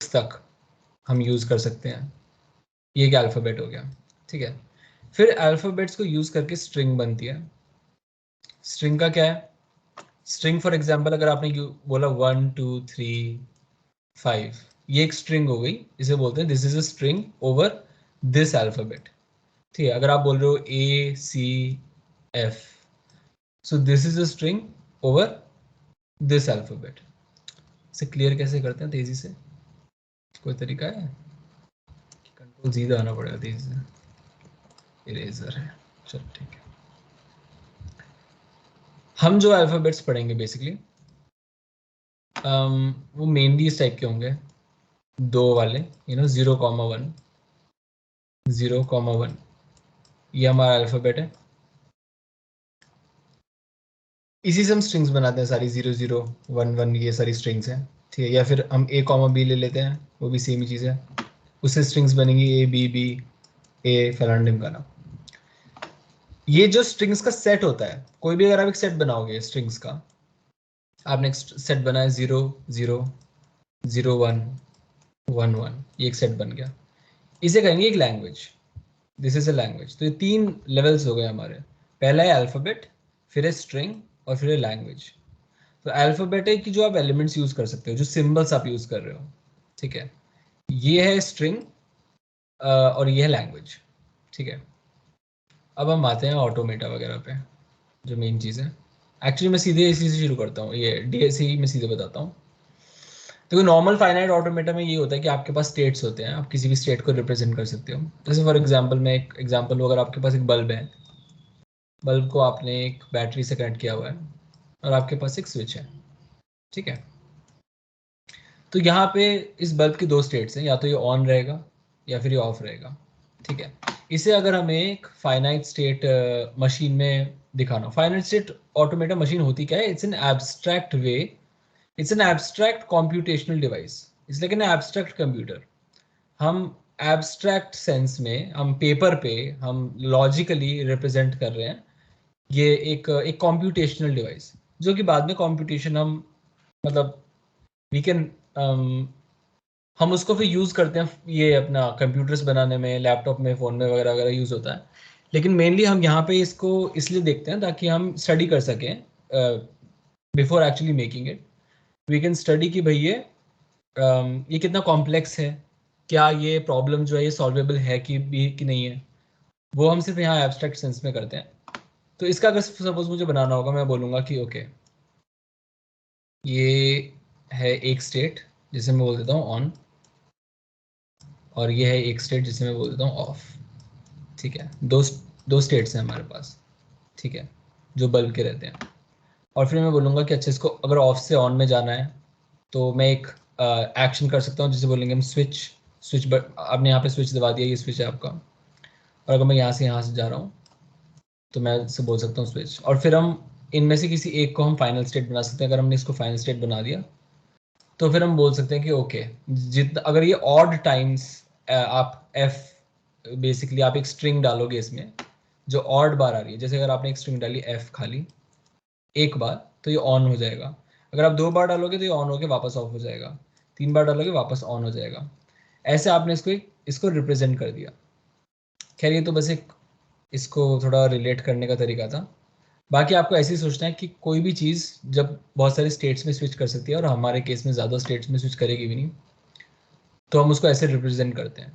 6 तक हम यूज कर सकते हैं। ये एक अल्फाबेट हो गया, ठीक है। फिर अल्फाबेट्स को यूज करके स्ट्रिंग बनती है। स्ट्रिंग का क्या है? स्ट्रिंग फॉर एग्जांपल अगर आपने बोला 1 2 3 5, ये एक स्ट्रिंग हो गई, इसे बोलते हैं this is a string over this alphabet, ठीक है। अगर आप बोल रहे हो ACF, so this is a string over this alphabet. इसे क्लियर कैसे करते हैं तेजी से? कोई तरीका है? कंट्रोल Z आना पड़ेगा तेजी से। इरेजर है, चल ठीक है। हम जो अल्फाबेट्स पढ़ेंगे बेसिकली वो मेनली इस टाइप के होंगे, 2 वाले, 0,1 0,1, ये हमारा अल्फाबेट है। इसी से हम स्ट्रिंग्स बनाते हैं सारी, 0 0 1 1, ये सारी स्ट्रिंग्स हैं, ठीक है। या फिर हम A, B ले लेते हैं, वो भी सेम ही चीज़ है, उससे स्ट्रिंग्स बनेंगी A, B, A फलाना ढिमकाना। ये जो स्ट्रिंग्स का सेट होता है, कोई भी अगर आप एक सेट बनाओगे स्ट्रिंग्स का, आपने एक सेट बनाया 0 0 0 1 1 1, ये एक सेट बन गया, इसे कहेंगे एक language. This is a language. तो ये 3 लेवल्स हो गए हमारे। पहला है अल्फाबेट, फिर है स्ट्रिंग, और फिर है लैंग्वेज। तो अल्फाबेट है कि जो आप एलिमेंट्स यूज कर सकते हो, जो सिंबल्स आप यूज कर रहे हो, ठीक है। ये है स्ट्रिंग और ये है लैंग्वेज, ठीक है। अब हम आते हैं ऑटोमेटा वगैरह पे, जो मेन चीज़ है। एक्चुअली मैं सीधे इसी से शुरू करता हूँ, ये DSA ही मैं सीधे बताता हूँ। तो नॉर्मल फाइनाइट ऑटोमेटा में ये होता है कि आपके पास स्टेट्स होते हैं, आप किसी भी स्टेट को रिप्रेजेंट कर सकते हो। जैसे फॉर एग्जांपल, मैं एक एग्जांपल लूँ, अगर आपके पास एक बल्ब है, बल्ब को आपने एक बैटरी से कनेक्ट किया हुआ है और आपके पास एक स्विच है, ठीक है। तो यहाँ पे इस बल्ब की 2 स्टेट्स हैं, या तो ये ऑन रहेगा या फिर ये ऑफ रहेगा, ठीक है। इसे अगर हमें एक फाइनाइट स्टेट मशीन में दिखाना, फाइनाइट स्टेट ऑटोमेटा मशीन होती क्या है? It's an abstract way, it's an abstract computational device, it's like an abstract computer. हम एब्स्ट्रैक्ट सेंस में, हम पेपर पे हम लॉजिकली रिप्रेजेंट कर रहे हैं ये एक कॉम्प्यूटेशनल डिवाइस, जो कि बाद में कॉम्प्यूटेशन हम मतलब वी कैन हम उसको फिर यूज़ करते हैं, ये अपना कंप्यूटर्स बनाने में, लैपटॉप में, फ़ोन में वगैरह वगैरह यूज़ होता है। लेकिन मेनली हम यहाँ पे इसको इसलिए देखते हैं ताकि हम स्टडी कर सकें before actually making it. We can study कि भाई ये कितना कॉम्प्लेक्स है, क्या ये प्रॉब्लम जो है ये सॉल्वेबल है कि नहीं है, वो हम सिर्फ यहाँ एब्स्ट्रैक्ट सेंस में करते हैं। तो इसका अगर सपोज मुझे बनाना होगा, मैं बोलूँगा कि ओके ये है एक स्टेट जिसे मैं बोल देता हूँ ऑन, और ये है एक स्टेट जिसे मैं बोल देता हूँ ऑफ, ठीक है। दो स्टेट्स हैं हमारे पास, ठीक है, जो बल्ब के रहते हैं। और फिर मैं बोलूँगा कि अच्छा, इसको अगर ऑफ से ऑन में जाना है तो मैं एक एक्शन कर सकता हूँ जिसे बोलेंगे हम स्विच। आपने यहाँ पे स्विच दबा दिया, ये स्विच है आपका, और अगर मैं यहाँ से जा रहा हूँ तो मैं इससे बोल सकता हूँ स्विच। और फिर हम इनमें से किसी एक को हम फाइनल स्टेट बना सकते हैं। अगर हमने इसको फाइनल स्टेट बना दिया तो फिर हम बोल सकते हैं कि ओके, जितना अगर ये ऑड टाइम्स आप बेसिकली आप एक स्ट्रिंग डालोगे इसमें जो ऑड बार आ रही है, जैसे अगर आपने एक स्ट्रिंग डाली f खाली एक बार, तो ये ऑन हो जाएगा। अगर आप 2 बार डालोगे तो ये ऑन होके वापस ऑफ हो जाएगा, 3 बार डालोगे वापस ऑन हो जाएगा। ऐसे आपने इसको रिप्रेजेंट कर दिया। खैर ये तो बस एक इसको थोड़ा रिलेट करने का तरीका था। बाकी आपको ऐसे ही सोचना है कि कोई भी चीज़ जब बहुत सारे स्टेट्स में स्विच कर सकती है, और हमारे केस में ज़्यादा स्टेट्स में स्विच करेगी भी नहीं, तो हम उसको ऐसे रिप्रेजेंट करते हैं।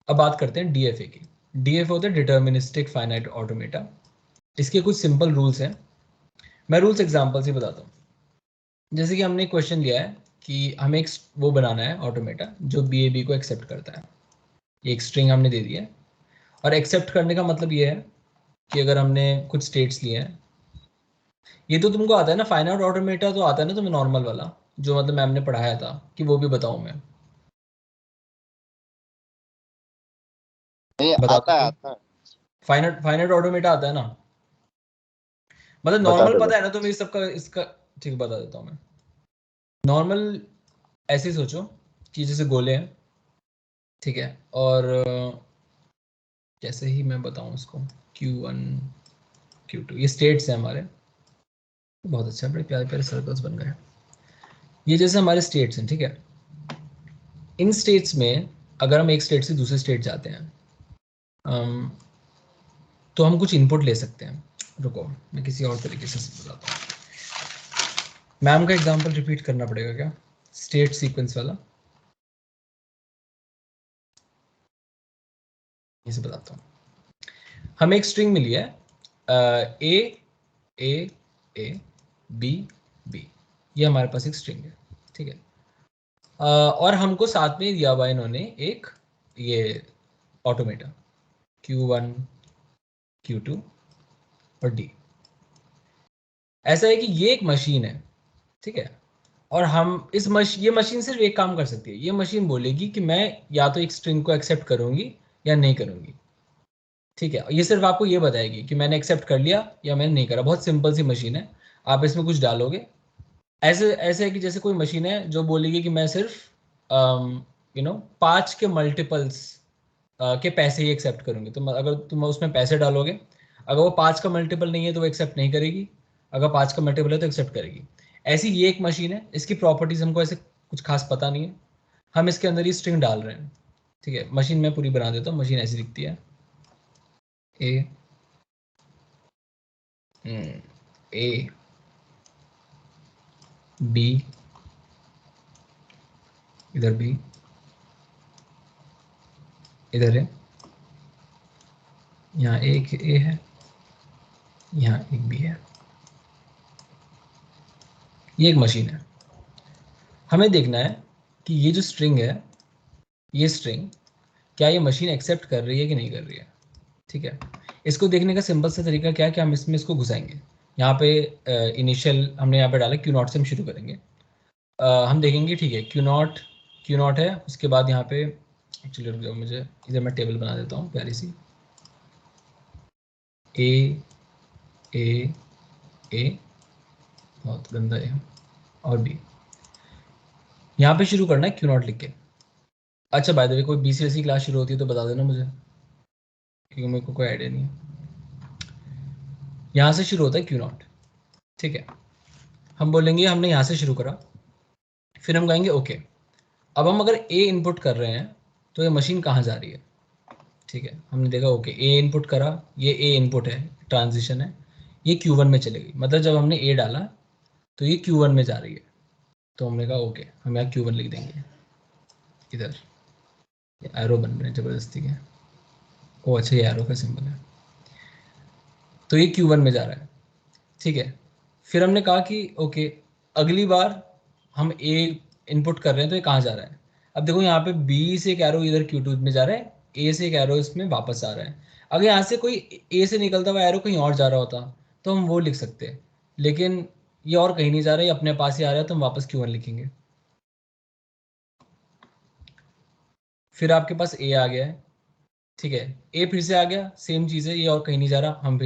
अब बात करते हैं DFA की। DFA होता है डिटर्मिनिस्टिक फाइनाइट ऑटोमेटा। इसके कुछ सिंपल रूल्स हैं, मैं रूल्स एग्जांपल से बताता हूँ। जैसे कि हमने एक क्वेश्चन लिया है कि हमें एक वो बनाना है ऑटोमेटा जो BAB को एक्सेप्ट करता है। एक स्ट्रिंग हमने दे दी है, और एक्सेप्ट करने का मतलब ये है कि अगर हमने कुछ स्टेट्स लिए हैं, ये तो तुमको आता है ना, फाइनाइट ऑटोमेटा तो आता है ना तुम्हें, नॉर्मल वाला जो मतलब मैम ने पढ़ाया था, कि वो भी बताऊं मैं? ये बता आता है, दो। आता है। फाइनाइट ऑटोमेटा आता है ना, मतलब बता नॉर्मल दो पता है बता। ना तुम्हें सबका इसका? ठीक है, बता देता हूँ मैं। नॉर्मल ऐसे ही सोचो कि जैसे गोले हैं, ठीक है, और जैसे ही मैं बताऊं इसको, Q1 Q2 ये स्टेट्स हैं हमारे। बहुत अच्छा, बड़े प्यारे प्यारे सर्कल्स बन गए। ये जैसे हमारे स्टेट्स हैं, ठीक है। इन स्टेट्स में अगर हम एक स्टेट से दूसरे स्टेट जाते हैं तो हम कुछ इनपुट ले सकते हैं। रुको मैं किसी और तरीके से बताता हूँ। मैम का एग्जांपल रिपीट करना पड़ेगा क्या, स्टेट सीक्वेंस वाला? इसे बताता हूँ। हमें एक स्ट्रिंग मिली है ए ए ए बी बी, ये हमारे पास एक स्ट्रिंग है, ठीक है। और हमको साथ में दिया हुआ इन्होंने एक ये ऑटोमेटा Q1 Q2 और D। ऐसा है कि ये एक मशीन है, ठीक है। और हम ये मशीन सिर्फ एक काम कर सकती है। ये मशीन बोलेगी कि मैं या तो एक स्ट्रिंग को एक्सेप्ट करूंगी या नहीं करूंगी, ठीक है। ये सिर्फ आपको ये बताएगी कि मैंने एक्सेप्ट कर लिया या मैंने नहीं करा। बहुत सिंपल सी मशीन है, आप इसमें कुछ डालोगे। ऐसे ऐसे है कि जैसे कोई मशीन है जो बोलेगी कि मैं सिर्फ 5 के मल्टीपल्स के पैसे ही एक्सेप्ट करूंगी। तो अगर तुम उसमें पैसे डालोगे, अगर वो 5 का मल्टीपल नहीं है तो वो एक्सेप्ट नहीं करेगी, अगर 5 का मल्टीपल है तो एक्सेप्ट करेगी। ऐसी ये एक मशीन है। इसकी प्रॉपर्टीज हमको ऐसे कुछ खास पता नहीं है, हम इसके अंदर ही स्ट्रिंग डाल रहे हैं, ठीक है। मशीन में पूरी बना देता हूँ। मशीन ऐसी दिखती है, ए ए बी, इधर बी, इधर है, यहाँ एक ए है, यहाँ एक बी है। ये एक मशीन है। हमें देखना है कि ये जो स्ट्रिंग है, ये स्ट्रिंग क्या ये मशीन एक्सेप्ट कर रही है कि नहीं कर रही है, ठीक है। इसको देखने का सिंपल सा तरीका क्या है कि हम इसमें इसको घुसाएंगे। यहाँ पे इनिशियल हमने यहाँ पे डाला Q0 से हम शुरू करेंगे। हम देखेंगे, ठीक है, Q0 है। उसके बाद यहाँ पे एक्चुअली रुक जाओ, मुझे इधर मैं टेबल बना देता हूँ प्यारी सी। ए ए ए, बहुत गंदा है, और बी। यहाँ पे शुरू करना है Q0 लिख के। अच्छा बाय द वे, कोई BCSE क्लास शुरू होती है तो बता देना मुझे, क्योंकि मेरे को कोई आइडिया नहीं है। यहाँ से शुरू होता है Q0, ठीक है। हम बोलेंगे हमने यहाँ से शुरू करा, फिर हम कहेंगे ओके। अब हम अगर ए इनपुट कर रहे हैं तो ये मशीन कहाँ जा रही है, ठीक है। हमने देखा ओके, ए इनपुट करा, ये ए इनपुट है, ट्रांजिशन है, ये Q1 में चलेगी। मतलब जब हमने ए डाला तो ये Q1 में जा रही है। तो हमने कहा ओके, हम यहाँ Q1 लिख देंगे। इधर एरो बन रहे हैं जबरदस्ती के। ओ अच्छा, ये एरो का सिंबल है। तो ये Q1 में जा रहा है, ठीक है। फिर हमने कहा कि ओके, अगली बार हम ए इनपुट कर रहे हैं तो ये कहाँ जा रहा है। अब देखो यहाँ पे बी से एक एरो इधर Q2 में जा रहा है, ए से एक एरो इसमें वापस आ रहा है। अगर यहाँ से कोई ए से निकलता हुआ एरो कहीं और जा रहा होता तो हम वो लिख सकते हैं, लेकिन ये और कहीं नहीं जा रहा है, ये अपने पास ही आ रहा है, तो हम वापस Q1 लिखेंगे। फिर आपके पास ए आ गया है, ठीक है। ए फिर से आ गया, सेम चीज़ है, ये और कहीं नहीं जा रहा। हम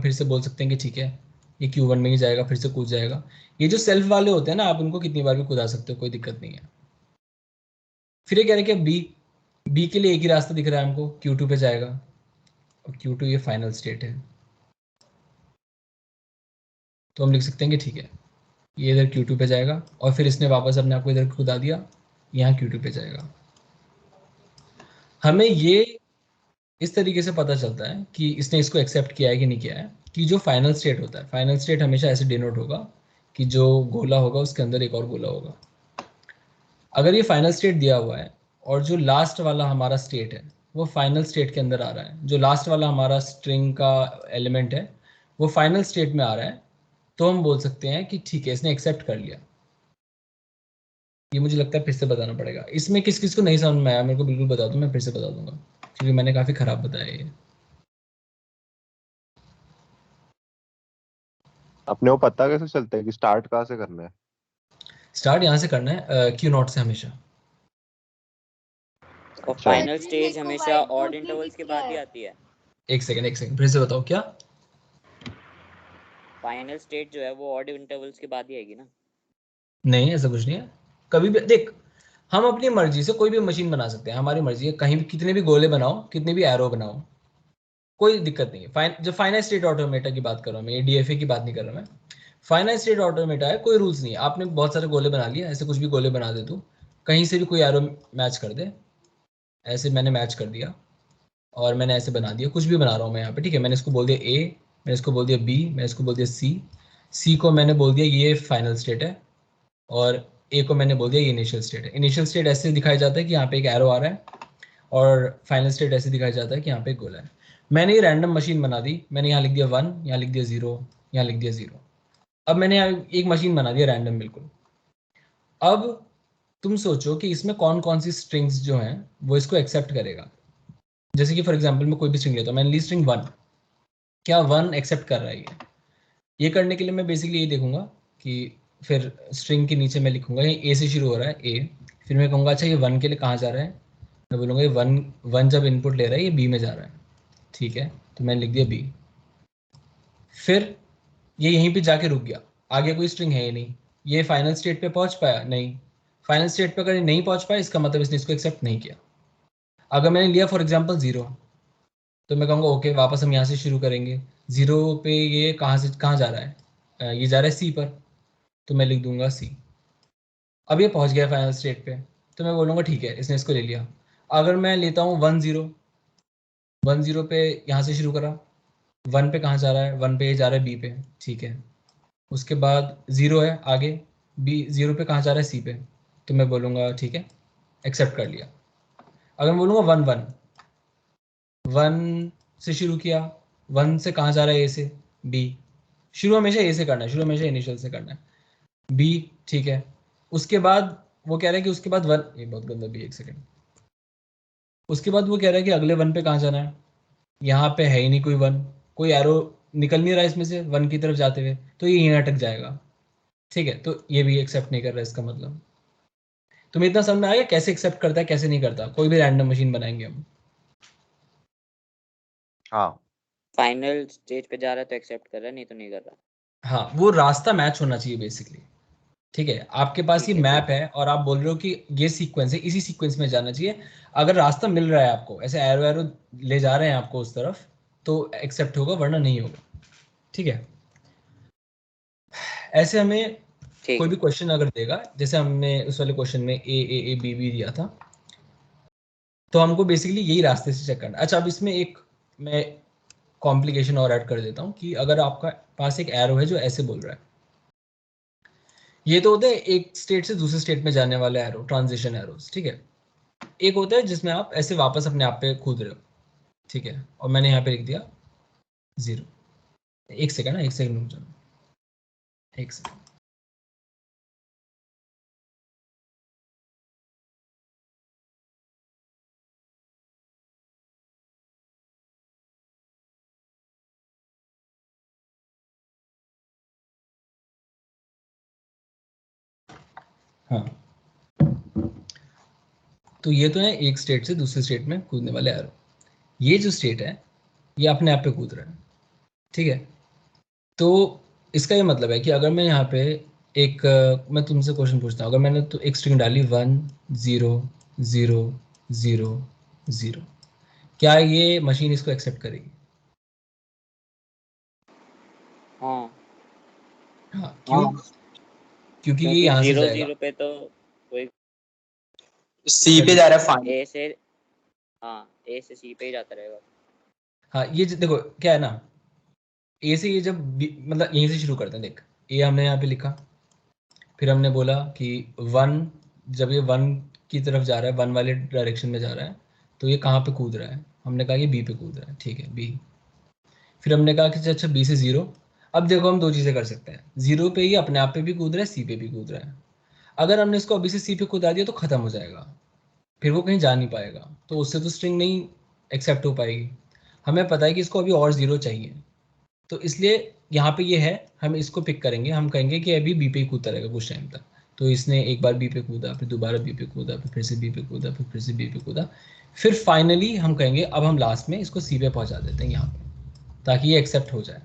फिर से बोल सकते हैं कि ठीक है, ये Q1 में ही जाएगा, फिर से कूद जाएगा। ये जो सेल्फ वाले होते हैं ना, आप उनको कितनी बार भी कूदा सकते हो, कोई दिक्कत नहीं है। फिर ये कह रहे हैं कि बी के लिए एक ही रास्ता दिख रहा है हमको, Q2 पे जाएगा, और Q2 ये फाइनल स्टेट है। तो हम लिख सकते हैं कि ठीक है, ये इधर Q2 पे जाएगा, और फिर इसने वापस अपने आप को इधर कूदा दिया, यहाँ Q2 पे जाएगा। हमें ये इस तरीके से पता चलता है कि इसने इसको एक्सेप्ट किया है कि नहीं किया है, कि जो फाइनल स्टेट होता है, फाइनल स्टेट हमेशा ऐसे डिनोट होगा कि जो गोला होगा उसके अंदर एक और गोला होगा। अगर ये फाइनल स्टेट दिया हुआ है और जो लास्ट वाला हमारा स्टेट है वो फाइनल स्टेट के अंदर आ रहा है, जो लास्ट वाला हमारा स्ट्रिंग का एलिमेंट है वो फाइनल स्टेट में आ रहा है, तो हम बोल सकते हैं कि ठीक है, इसने एक्सेप्ट कर लिया। ये मुझे लगता है फिर से बताना पड़ेगा। इसमें किस किस को नहीं समझ में आया मेरे को बिल्कुल बता दो, मैं फिर से बता दूंगा, क्योंकि मैंने काफ़ी ख़राब बताया ये। अपने को पता कैसे चलता है कि स्टार्ट कहाँ से करना है? स्टार्ट यहाँ से करना है Q0 से हमेशा। और अच्छा, फाइनल स्टेज हमेशा ऑड इंटरवल्स के बाद ही आती है। एक सेकंड फिर से बताओ क्या। फाइनल स्टेज जो है वो ऑड इंटरवल्स के बाद ही आएगी ना? नहीं, ऐसा कुछ नहीं है। कभी भी देख, हम अपनी मर्जी से कोई भी मशीन बना सकते हैं, हमारी मर्जी है, कहीं भी कितने भी गोले बनाओ, कितने भी एरो बनाओ, कोई दिक्कत नहीं है। जब फाइनल स्टेट ऑटोमेटा की बात कर रहा हूँ मैं, DFA की बात नहीं कर रहा मैं। फाइनाइट स्टेट ऑटोमेटा है, कोई रूल्स नहीं है। आपने बहुत सारे गोले बना लिए, ऐसे कुछ भी गोले बना दे तू, कहीं से भी कोई एरो मैच कर दे, ऐसे मैंने मैच कर दिया और मैंने ऐसे बना दिया, कुछ भी बना रहा हूँ मैं यहाँ पे, ठीक है। मैंने इसको बोल दिया ए, मैंने इसको बोल दिया बी, मैंने इसको बोल दिया सी, सी को मैंने बोल दिया ये फाइनल स्टेट है, और ए को मैंने बोल दिया ये इनिशियल स्टेट है। इनिशियल स्टेट ऐसे दिखाया जाता है कि यहाँ पे एक एरो आ रहा है, और फाइनल स्टेट ऐसे दिखाया जाता है कि यहाँ पे एक गोला है। मैंने ये रैंडम मशीन बना दी, मैंने यहाँ लिख दिया 1, यहाँ लिख दिया 0, यहाँ लिख दिया 0। अब मैंने यहाँ एक मशीन बना दिया रैंडम बिल्कुल। अब तुम सोचो कि इसमें कौन कौन सी स्ट्रिंग्स जो हैं वो इसको एक्सेप्ट करेगा। जैसे कि फॉर एग्जांपल मैं कोई भी स्ट्रिंग लेता हूँ, मैंने ली स्ट्रिंग 1, क्या 1 एक्सेप्ट कर रहा है ये करने के लिए मैं बेसिकली ये देखूंगा कि फिर स्ट्रिंग के नीचे मैं लिखूंगा ये ए से शुरू हो रहा है ए, फिर मैं कहूँगा अच्छा ये 1 के लिए कहाँ जा रहा है, मैं बोलूँगा ये 1 जब इनपुट ले रहा है ये बी में जा रहा है, ठीक है। तो मैंने लिख दिया बी, फिर ये यहीं पे जाके रुक गया, आगे कोई स्ट्रिंग है ही नहीं। ये फाइनल स्टेट पे पहुंच पाया नहीं, फाइनल स्टेट पे अगर नहीं पहुंच पाया इसका मतलब इसने इसको एक्सेप्ट नहीं किया। अगर मैंने लिया फॉर एग्जांपल 0, तो मैं कहूँगा ओके वापस हम यहाँ से शुरू करेंगे, 0 पे ये कहाँ से कहाँ जा रहा है, ये जा रहा है सी पर, तो मैं लिख दूंगा सी। अब ये पहुंच गया फाइनल स्टेट पे, तो मैं बोलूँगा ठीक है इसने इसको ले लिया। अगर मैं लेता हूँ 1 0 पे यहाँ से शुरू करा, 1 पे कहाँ जा रहा है, 1 पे ये जा रहा है बी पे, ठीक है। उसके बाद 0 है आगे, बी 0 पे कहाँ जा रहा है सी पे, तो मैं बोलूँगा ठीक है एक्सेप्ट कर लिया। अगर मैं बोलूँगा 1 से शुरू किया, 1 से कहाँ जा रहा है ए से बी, शुरू हमेशा ए से करना है, शुरू हमेशा इनिशियल से करना है, बी, ठीक है। उसके बाद वो कह रहा है कि उसके बाद 1, ये बहुत गंदा बी, एक सेकेंड। उसके बाद वो कह रहा है कि अगले 1 पे कहाँ जाना है, यहाँ पे है ही नहीं कोई 1, कोई एरो निकल नहीं रहा इसमें से 1 की तरफ जाते हुए, तो ये यहीं अटक जाएगा, ठीक है। तो ये भी एक्सेप्ट नहीं कर रहा है, इसका मतलब तुम्हें इतना समझ में आएगा कैसे एक्सेप्ट करता है कैसे नहीं करता। कोई भी रैंडम मशीन बनाएंगे हम, हाँ फाइनल स्टेज पे जा रहा है तो एक्सेप्ट कर रहा है, नहीं तो नहीं कर रहा। हाँ वो रास्ता मैच होना चाहिए बेसिकली, ठीक है। आपके पास ये ठीक है, मैप है और आप बोल रहे हो कि ये सीक्वेंस है, इसी सीक्वेंस में जाना चाहिए। अगर रास्ता मिल रहा है आपको, ऐसे एरो एरो ले जा रहे हैं आपको उस तरफ, तो एक्सेप्ट होगा वरना नहीं होगा, ठीक है। ऐसे हमें ठीक कोई है। भी क्वेश्चन अगर देगा, जैसे हमने उस वाले क्वेश्चन में ए बी बी दिया था, तो हमको बेसिकली यही रास्ते से चेक करना। अच्छा अब इसमें एक मैं कॉम्प्लिकेशन और ऐड कर देता हूँ कि अगर आपका पास एक एरो है जो ऐसे बोल रहा है, ये तो होता है एक स्टेट से दूसरे स्टेट में जाने वाले एरो, ट्रांजिशन एरोस, ठीक है। एक होता है जिसमें आप ऐसे वापस अपने आप पे कूद रहे हो, ठीक है, और मैंने यहाँ पे लिख दिया 0। एक सेकंड ना, एक सेकंड रुक जाओ, एक सेकंड। हाँ तो ये तो है एक स्टेट से दूसरे स्टेट में कूदने वाले एरो। ये जो स्टेट है ये अपने आप पे कूद रहा है, ठीक है। तो इसका ये मतलब है कि अगर मैं यहाँ पे एक मैं तुमसे क्वेश्चन पूछता हूँ, अगर मैंने तो एक स्ट्रिंग डाली 1 0 0 0 0, क्या ये मशीन इसको एक्सेप्ट करेगी? हाँ, हाँ क्यों? क्योंकि ये क्योंकि यहाँ से 0 जाएगा, 0 पे तो कोई सी पे जा रहा है फाइनल। ए से, हाँ ए से सी पे ही जाता रहेगा। हाँ ये देखो क्या है ना, ए से ये जब मतलब यहीं से शुरू करते हैं, देख ए हमने यहाँ पे लिखा, फिर हमने बोला कि 1, जब ये 1 की तरफ जा रहा है, 1 वाले डायरेक्शन में जा रहा है, तो ये कहाँ पे कूद रहा है, हमने कहा कि बी पे कूद रहा है, ठीक है बी। फिर हमने कहा कि अच्छा बी से 0। अब देखो हम दो चीज़ें कर सकते हैं, 0 पे ही अपने आप पे भी कूद रहा है, सी पे भी कूद रहा है। अगर हमने इसको अभी से सी पे कूदा दिया तो खत्म हो जाएगा, फिर वो कहीं जा नहीं पाएगा, तो उससे तो स्ट्रिंग नहीं एक्सेप्ट हो पाएगी। हमें पता है कि इसको अभी और 0 चाहिए, तो इसलिए यहाँ पे ये है, हम इसको पिक करेंगे, हम कहेंगे कि अभी बी पे ही कूदता रहेगा कुछ टाइम तक। तो इसने एक बार बी पे कूदा, फिर दोबारा बी पे कूदा, फिर से बी पे कूदा, फिर से बी पे कूदा, फिर फाइनली हम कहेंगे अब हम लास्ट में इसको सी पे पहुंचा देते हैं यहाँ पे, ताकि ये एक्सेप्ट हो जाए।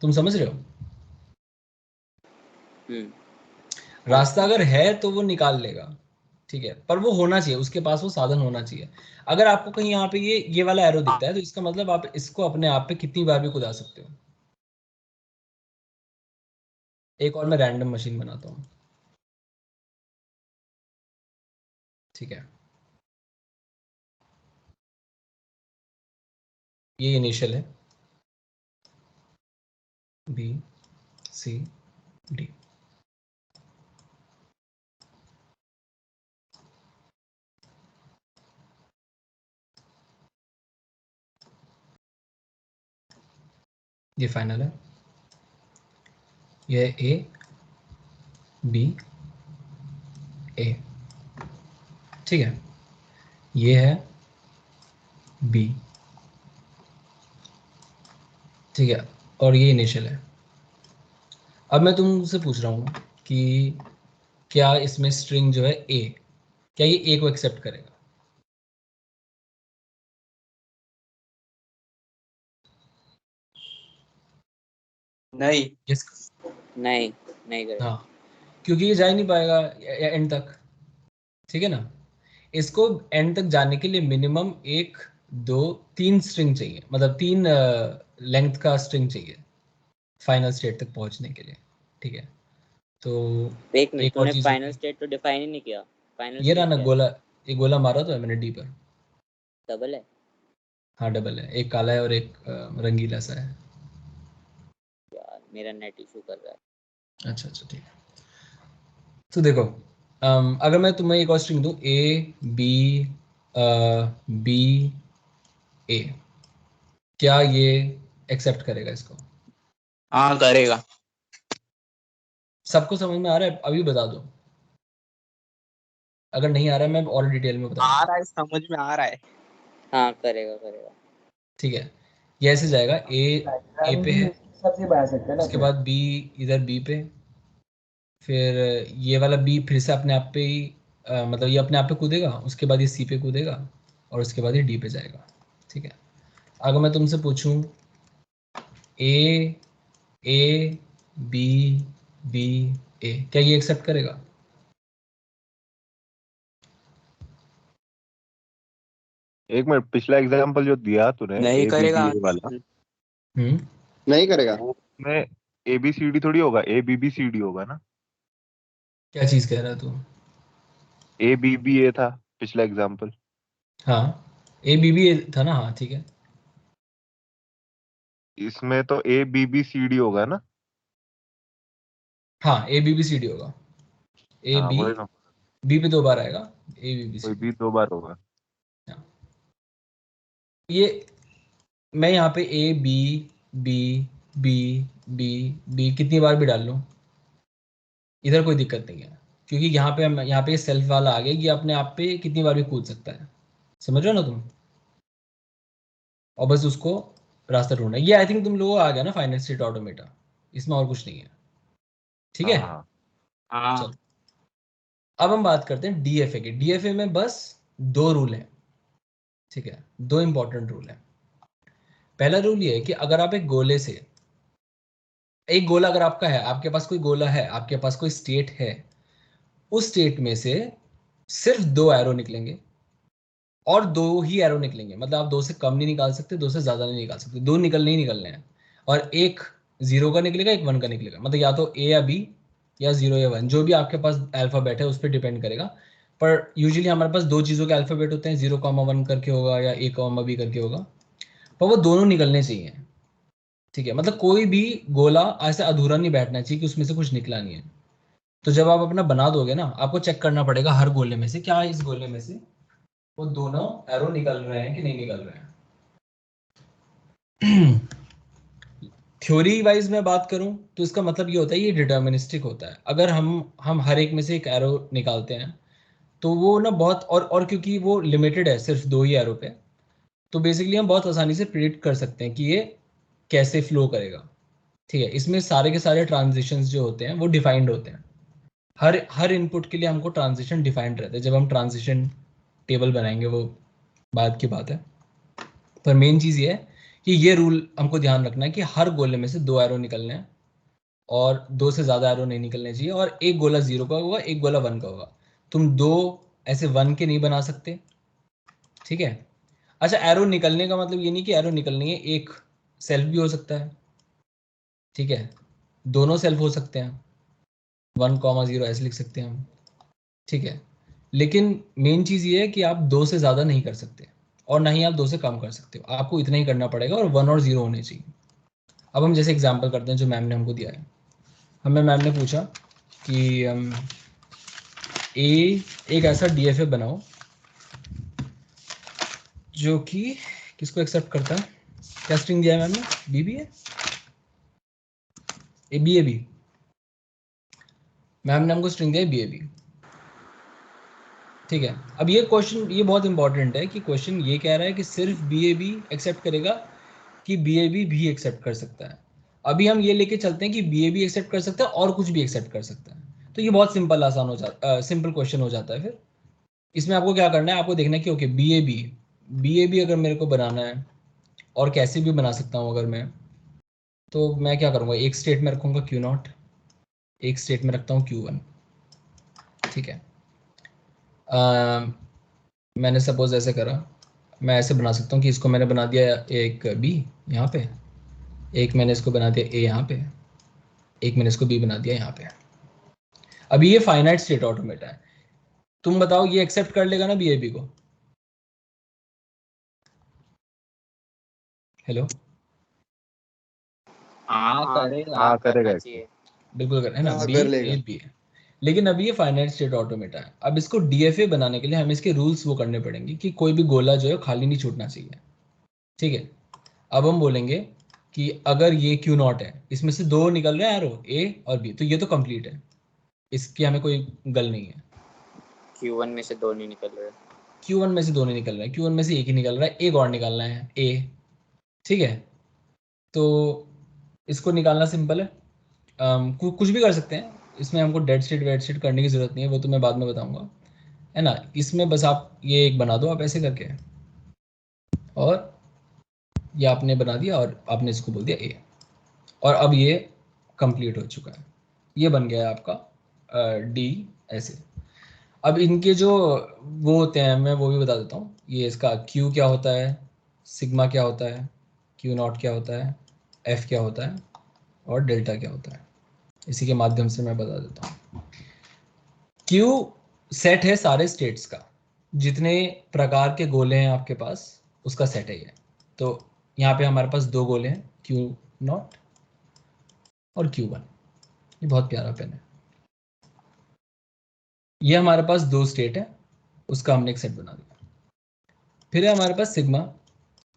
तुम समझ रहे हो? हाँ रास्ता अगर है तो वो निकाल लेगा, ठीक है, पर वो होना चाहिए, उसके पास वो साधन होना चाहिए। अगर आपको कहीं यहाँ पे ये वाला एरो दिखता है, तो इसका मतलब आप इसको अपने आप पे कितनी बार भी कूदा सकते हो। एक और मैं रैंडम मशीन बनाता हूँ, ठीक है। ये इनिशियल है बी सी डी। ये फाइनल है, ये ए बी ए, ठीक है। ये है बी, ठीक है, और ये इनिशियल है। अब मैं तुमसे पूछ रहा हूँ कि क्या इसमें स्ट्रिंग जो है ए, क्या ये ए को एक्सेप्ट करेगा? नहीं। यस। नहीं नहीं करेगा। हाँ, क्योंकि ये जा ही नहीं पाएगा एंड तक, ठीक है ना। इसको एंड तक जाने के लिए मिनिमम 1 2 3 स्ट्रिंग चाहिए, मतलब 3 लेंथ का स्ट्रिंग चाहिए फाइनल स्टेट तक पहुंचने के लिए, ठीक है। तो एक मिनट, एक और तूने चीज फाइनल होगी, स्टेट तो डिफाइन ही नहीं किया। फाइनल ये रहा स्टेट ना क्या है? गोला, ये गोला मारा तो है मैंने डी पर। डबल है? हाँ डबल है, एक काला है और एक रंगीला सा है। यार मेरा नेट इशू कर रहा है। अच्छा अच्छा, ठीक है। तो देखो, अगर मैं तुम्हें एक और स्ट्रिंग दूं ए बी बी ए, क्या ये एक्सेप्ट करेगा इसको? हाँ करेगा। सबको समझ में आ रहा है? अभी बता दो, अगर नहीं आ रहा है मैं और डिटेल में बता आ दूंगा। रहा है, समझ में आ रहा है। हाँ करेगा करेगा। ठीक है, ये ऐसे जाएगा, ए पे है, सबसे बना सकते हैं ना उसके फिर। बाद बी इधर बी पे, फिर ये वाला बी फिर से अपने आप पे ही मतलब ये अपने आप पे कूदेगा, उसके बाद ये सी पे कूदेगा, और उसके बाद ये डी पे जाएगा, ठीक है। अगर मैं तुमसे पूछूं ए ए बी बी ए, क्या ये एक्सेप्ट करेगा? एक मिनट, पिछला एग्जांपल जो दिया तूने नहीं ए बी करेगा। बी ए वाला, हम्म, नहीं करेगा। वो में ए बी सी डी थोड़ी होगा, A B B C D होगा ना। क्या चीज कह रहा तू? ए बी बी ए था पिछला एग्जांपल। हाँ, ए बी बी था ना, हाँ ठीक है। इसमें तो A B B C D होगा ना। हाँ A B B C D होगा, ए हाँ बी, वही ना, बी पे 2 बार आएगा, ए बी बी सी कोई डी। भी 2 बार होगा। हाँ, ये मैं यहाँ पे A B B B B B कितनी बार भी डाल लूँ, इधर कोई दिक्कत नहीं है, क्योंकि यहाँ पे सेल्फ वाला आ गया कि अपने आप पे कितनी बार भी कूद सकता है, समझ रहे हो ना तुम। और बस उसको रास्ता ढूंढना है। ये आई थिंक तुम लोगों को आ गया ना फाइनल स्टेट ऑटोमेटा, इसमें और कुछ नहीं है, ठीक हाँ है। हाँ। हाँ। चलो, अब हम बात करते हैं डीएफए की। डीएफए में बस 2 रूल हैं, ठीक है, 2 इंपॉर्टेंट रूल हैं। पहला रूल ये है कि अगर आप एक गोले से, एक गोला अगर आपका है, आपके पास कोई गोला है, आपके पास कोई स्टेट है, उस स्टेट में से सिर्फ 2 एरो निकलेंगे, और 2 ही एरो निकलेंगे, मतलब आप 2 से कम नहीं निकाल सकते, 2 से ज्यादा नहीं निकाल सकते, 2 निकलने ही निकलने हैं। और एक 0 का निकलेगा, एक 1 का निकलेगा, मतलब या तो ए या बी, या 0 या 1, जो भी आपके पास अल्फाबेट है उस पर डिपेंड करेगा। पर यूजुअली हमारे पास 2 चीज़ों के अल्फाबेट होते हैं, 0,1 करके होगा या a,b करके होगा, पर वो दोनों निकलने चाहिए, ठीक है। मतलब कोई भी गोला ऐसे अधूरा नहीं बैठना चाहिए कि उसमें से कुछ निकला नहीं है। तो जब आप अपना बना दोगे ना, आपको चेक करना पड़ेगा हर गोले में से, क्या इस गोले में से वो दोनों एरो निकल रहे हैं कि नहीं निकल रहे हैं। थ्योरी वाइज मैं बात करूं तो इसका मतलब ये होता है, ये डिटर्मिनिस्टिक होता है। अगर हम हर एक में से एक एरो निकालते हैं तो वो ना बहुत, और क्योंकि वो लिमिटेड है सिर्फ 2 ही एरो पे, तो बेसिकली हम बहुत आसानी से प्रिडिक्ट कर सकते हैं कि ये कैसे फ्लो करेगा, ठीक है। इसमें सारे के सारे ट्रांजिशंस जो होते हैं वो डिफाइंड होते हैं, हर हर इनपुट के लिए हमको ट्रांजिशन डिफाइंड रहता है। जब हम ट्रांजिशन टेबल बनाएंगे वो बाद की बात है, पर मेन चीज़ ये है कि ये रूल हमको ध्यान रखना है कि हर गोले में से 2 एरो निकलने हैं, और 2 से ज़्यादा एरो नहीं निकलने चाहिए, और एक गोला 0 का होगा, एक गोला 1 का होगा। तुम 2 ऐसे 1 के नहीं बना सकते, ठीक है। अच्छा, एरो निकलने का मतलब ये नहीं कि एरो निकलनी है, एक सेल्फ भी हो सकता है, ठीक है, दोनों सेल्फ हो सकते हैं, 1,0 ऐसे लिख सकते हैं हम, ठीक है। लेकिन मेन चीज़ ये है कि आप 2 से ज़्यादा नहीं कर सकते और ना ही आप 2 से कम कर सकते हो, आपको इतना ही करना पड़ेगा और 1 और 0 होने चाहिए। अब हम जैसे एग्जांपल करते हैं जो मैम ने हमको दिया है। हमें मैम ने पूछा कि एक ऐसा DFA बनाओ जो कि किसको एक्सेप्ट करता है। क्या स्ट्रिंग दिया है मैम ने? बीबी है, BAB। मैम ने हमको स्ट्रिंग दिया है BAB, ठीक है। अब ये क्वेश्चन ये बहुत इंपॉर्टेंट है कि क्वेश्चन ये कह रहा है कि सिर्फ BAB एक्सेप्ट करेगा कि BAB भी एक्सेप्ट कर सकता है। अभी हम ये लेके चलते हैं कि BAB एक्सेप्ट कर सकता है और कुछ भी एक्सेप्ट कर सकता है, तो ये बहुत सिंपल आसान हो जाता सिंपल क्वेश्चन हो जाता है। फिर इसमें आपको क्या करना है, आपको देखना है कि ओके BAB अगर मेरे को बनाना है और कैसे भी बना सकता हूँ अगर मैं, तो मैं क्या करूँगा, एक स्टेट में रखूँगा Q0, एक स्टेट में रखता हूँ Q1, ठीक है। मैंने सपोज ऐसे करा, मैं ऐसे बना सकता हूँ कि इसको मैंने बना दिया एक B यहाँ पे, एक मैंने इसको बना दिया A यहाँ पे, एक मैंने इसको B बना दिया यहाँ पे। अभी ये फाइनाइट स्टेट ऑटोमेटा है, तुम बताओ ये एक्सेप्ट कर लेगा ना BAB को? हेलो, हाँ हाँ करेगा। हाँ करेगा करना एक्सेप्ट। चाहिए। बिल्कुल कर है ना, हाँ, B कर लेगा। A B है। लेकिन अभी ये फाइनाइट स्टेट ऑटोमेटा है। अब इसको DFA बनाने के लिए हमें इसके रूल्स वो करने पड़ेंगे कि कोई भी गोला जो है खाली नहीं छूटना चाहिए, ठीक है। अब हम बोलेंगे कि अगर ये Q0 है, इसमें से 2 निकल रहे हैं एरो A और B, तो ये तो कंप्लीट है, इसकी हमें कोई गल नहीं है। Q1 में से 2 नहीं निकल रहे। Q1 में से 2 नहीं निकल रहा है, Q1 में से एक ही निकल रहा है, एक और निकालना है A, ठीक है। तो इसको निकालना सिंपल है, कुछ भी कर सकते हैं इसमें, हमको डेड स्टेट वेड स्टेट करने की जरूरत नहीं है, वो तो मैं बाद में बताऊंगा, है ना। इसमें बस आप ये एक बना दो आप ऐसे करके, और ये आपने बना दिया और आपने इसको बोल दिया A, और अब ये कंप्लीट हो चुका है, ये बन गया है आपका D ऐसे। अब इनके जो वो होते हैं मैं वो भी बता देता हूँ, ये इसका Q क्या होता है, सिग्मा क्या होता है, Q0 क्या होता है, F क्या होता है और डेल्टा क्या होता है, इसी के माध्यम से मैं बता देता हूँ। Q सेट है सारे स्टेट्स का, जितने प्रकार के गोले हैं आपके पास उसका सेट है ये। तो यहाँ पे हमारे पास 2 गोले हैं, Q0 और Q1। ये बहुत प्यारा पेन है। ये हमारे पास 2 स्टेट है, उसका हमने एक सेट बना दिया। फिर है हमारे पास सिग्मा।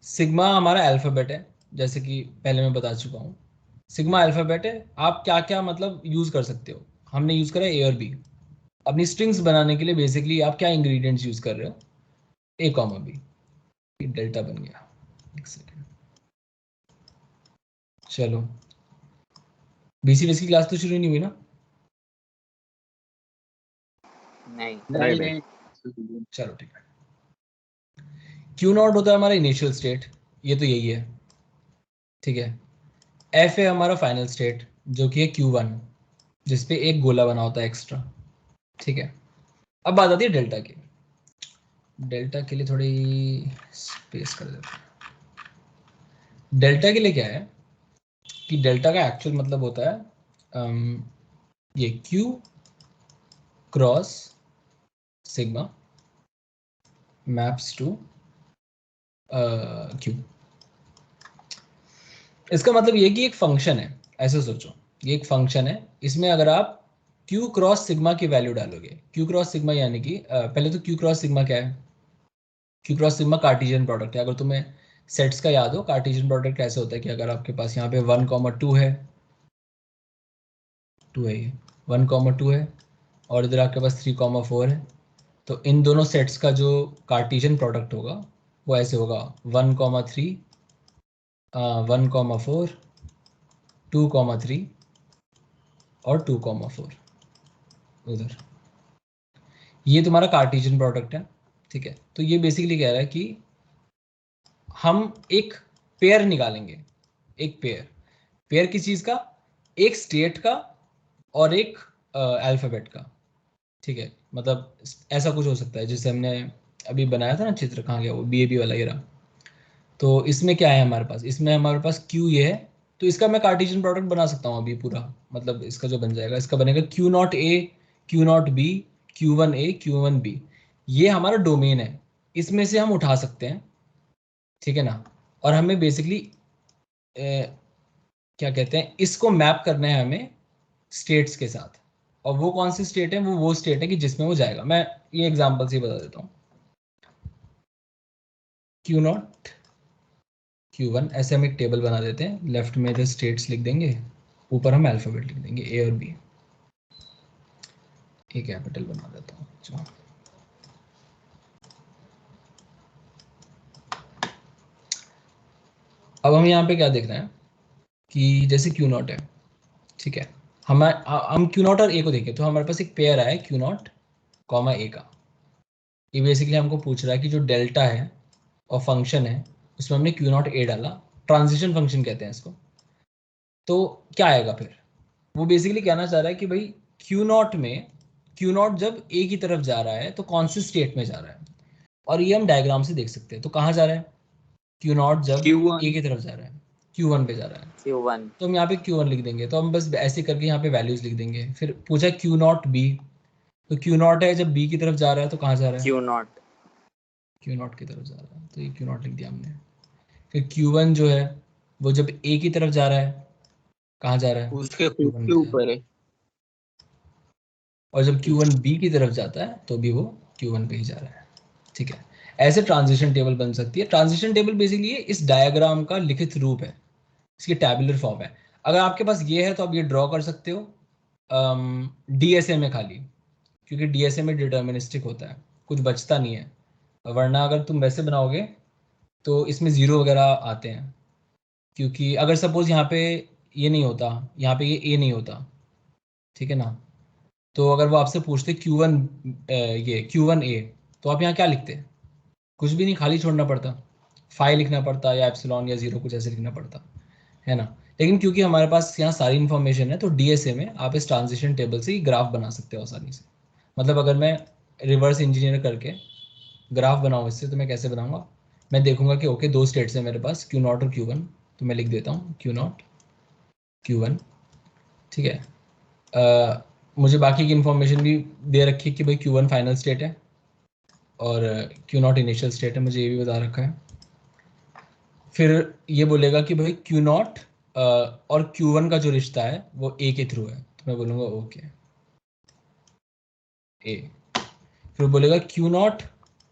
सिग्मा हमारा अल्फ़ाबेट है, जैसे कि पहले मैं बता चुका हूँ, सिग्मा अल्फ़ाबेट है। आप क्या क्या मतलब यूज़ कर सकते हो, हमने यूज़ करा A और B। अपनी स्ट्रिंग्स बनाने के लिए बेसिकली आप क्या इंग्रेडिएंट्स यूज़ कर रहे हो, A कॉमा B, डेल्टा बन गया। एक सेकेंड, चलो BC की क्लास तो शुरू नहीं हुई ना? नहीं, नहीं नहीं चलो ठीक है। Q0 होता है हमारा इनिशियल स्टेट, ये तो यही है, ठीक है। F है हमारा फाइनल स्टेट जो कि है Q1, जिसपे एक गोला बना होता है एक्स्ट्रा, ठीक है। अब बात आती है डेल्टा की। डेल्टा के लिए थोड़ी स्पेस कर देते हैं। डेल्टा के लिए क्या है कि डेल्टा का एक्चुअल मतलब होता है ये Q cross sigma maps to Q। इसका मतलब ये कि एक फंक्शन है, ऐसे सोचो, ये एक फंक्शन है, इसमें अगर आप Q क्रॉस सिग्मा की वैल्यू डालोगे, Q क्रॉस सिग्मा यानी कि पहले तो Q क्रॉस सिग्मा क्या है, Q cross sigma Cartesian product है। अगर तुम्हें सेट्स का याद हो, कार्टेशियन प्रोडक्ट कैसे होता है कि अगर आपके पास यहाँ पे 1,2 है, 2 है, ये 1,2 है और इधर आपके पास 3,4 है, तो इन दोनों सेट्स का जो कार्टेशियन प्रोडक्ट होगा वो ऐसे होगा 1,3 1,4 2,3 और 2,4 उधर, ये तुम्हारा कार्टेशियन प्रोडक्ट है, ठीक है। तो ये बेसिकली कह रहा है कि हम एक पेयर निकालेंगे, एक पेयर, पेयर किस चीज का, एक स्टेट का और एक अल्फाबेट का, ठीक है। मतलब ऐसा कुछ हो सकता है जैसे हमने अभी बनाया था ना चित्र, कहाँ गया वो BAB वाला, ये रहा। तो इसमें क्या है हमारे पास, इसमें हमारे पास Q ये है तो इसका मैं कार्टेशियन प्रोडक्ट बना सकता हूँ अभी पूरा, मतलब इसका जो बन जाएगा, इसका बनेगा Q naught A, Q naught B, Q one A, Q one B. ये हमारा डोमेन है, इसमें से हम उठा सकते हैं, ठीक है ना। और हमें बेसिकली क्या कहते हैं, इसको मैप करना है हमें स्टेट्स के साथ। और वो कौन सी स्टेट है, वो स्टेट है कि जिसमें वो जाएगा। मैं ये एग्जांपल से बता देता हूँ। क्यू नॉट क्यू वन, ऐसे हम एक टेबल बना देते हैं, लेफ्ट में इधर स्टेट्स लिख देंगे, ऊपर हम अल्फाबेट लिख देंगे ए और बी। ए कैपिटल बना देता हूँ। चलो अब हम यहाँ पे क्या देख रहे हैं कि जैसे क्यू नॉट है, ठीक है, हम क्यू नॉट और ए को देखें तो हमारे पास एक पेयर आया है क्यू नॉट कॉमा ए का। ये बेसिकली हमको पूछ रहा है कि जो डेल्टा है और फंक्शन है उसमें हमने क्यू नॉट ए डाला, ट्रांजिशन फंक्शन कहते हैं इसको। तो क्या आएगा फिर, वो बेसिकली कहना चाह रहा है कि भाई क्यू नॉट में, क्यू नॉट जब ए की तरफ जा रहा है तो कौन से स्टेट में जा रहा है। और ये हम डायग्राम से देख सकते हैं। तो कहाँ जा रहा है, क्यू नॉट जब Q1 ए की तरफ जा रहा है, क्यू वन पे जा रहा है, Q1 तो हम यहाँ पे क्यू वन लिख देंगे। तो हम बस ऐसे करके यहाँ पे वैल्यूज लिख देंगे। फिर पूछा क्यू नॉट बी, तो क्यू नॉट है जब बी की तरफ जा रहा है तो कहाँ जा रहा है, Q0 क्यू नॉट की तरफ जा रहा है, तो ये क्यू नॉट लिख दिया हमने। फिर क्यू वन जो है वो जब ए की तरफ जा रहा है, कहाँ जा रहा है, उसके क्यू खुद वन के पे जा रहा है। ऊपर है। और जब Q1 B की तरफ जाता है तो भी वो Q1 पे ही जा रहा है, ठीक है। ऐसे ट्रांजिशन टेबल बन सकती है। ट्रांजिशन टेबल बेसिकली इस डायग्राम का लिखित रूप है, इसकी टैबुलर फॉर्म है। अगर आपके पास ये है तो आप ये ड्रॉ कर सकते हो डीएसए में खाली, क्योंकि डीएसए में डिटर्मिनिस्टिक होता है, कुछ बचता नहीं है। वरना अगर तुम वैसे बनाओगे तो इसमें ज़ीरो वगैरह आते हैं, क्योंकि अगर सपोज यहाँ पे ये नहीं होता, यहाँ पे ये ए नहीं होता, ठीक है ना, तो अगर वो आपसे पूछते Q1 ये Q1 A, तो आप यहाँ क्या लिखते, कुछ भी नहीं, खाली छोड़ना पड़ता, फाइव लिखना पड़ता या एप्सिलॉन या जीरो कुछ ऐसे लिखना पड़ता है ना। लेकिन क्योंकि हमारे पास यहाँ सारी इन्फॉर्मेशन है तो डीएसए में आप इस ट्रांजिशन टेबल से ही ग्राफ बना सकते हो आसानी से। मतलब अगर मैं रिवर्स इंजीनियर करके ग्राफ बनाऊँ इससे, तो मैं कैसे बनाऊंगा, मैं देखूंगा कि ओके दो स्टेट्स है मेरे पास Q नॉट और Q1, तो मैं लिख देता हूँ Q नॉट Q1, ठीक है। मुझे बाकी की इन्फॉर्मेशन भी दे रखी है कि भाई Q1 फाइनल स्टेट है और Q नॉट इनिशियल स्टेट है, मुझे ये भी बता रखा है। फिर ये बोलेगा कि भाई Q नॉट और Q1 का जो रिश्ता है वो A के थ्रू है, तो मैं बोलूँगा ओके A। फिर बोलेगा Q नॉट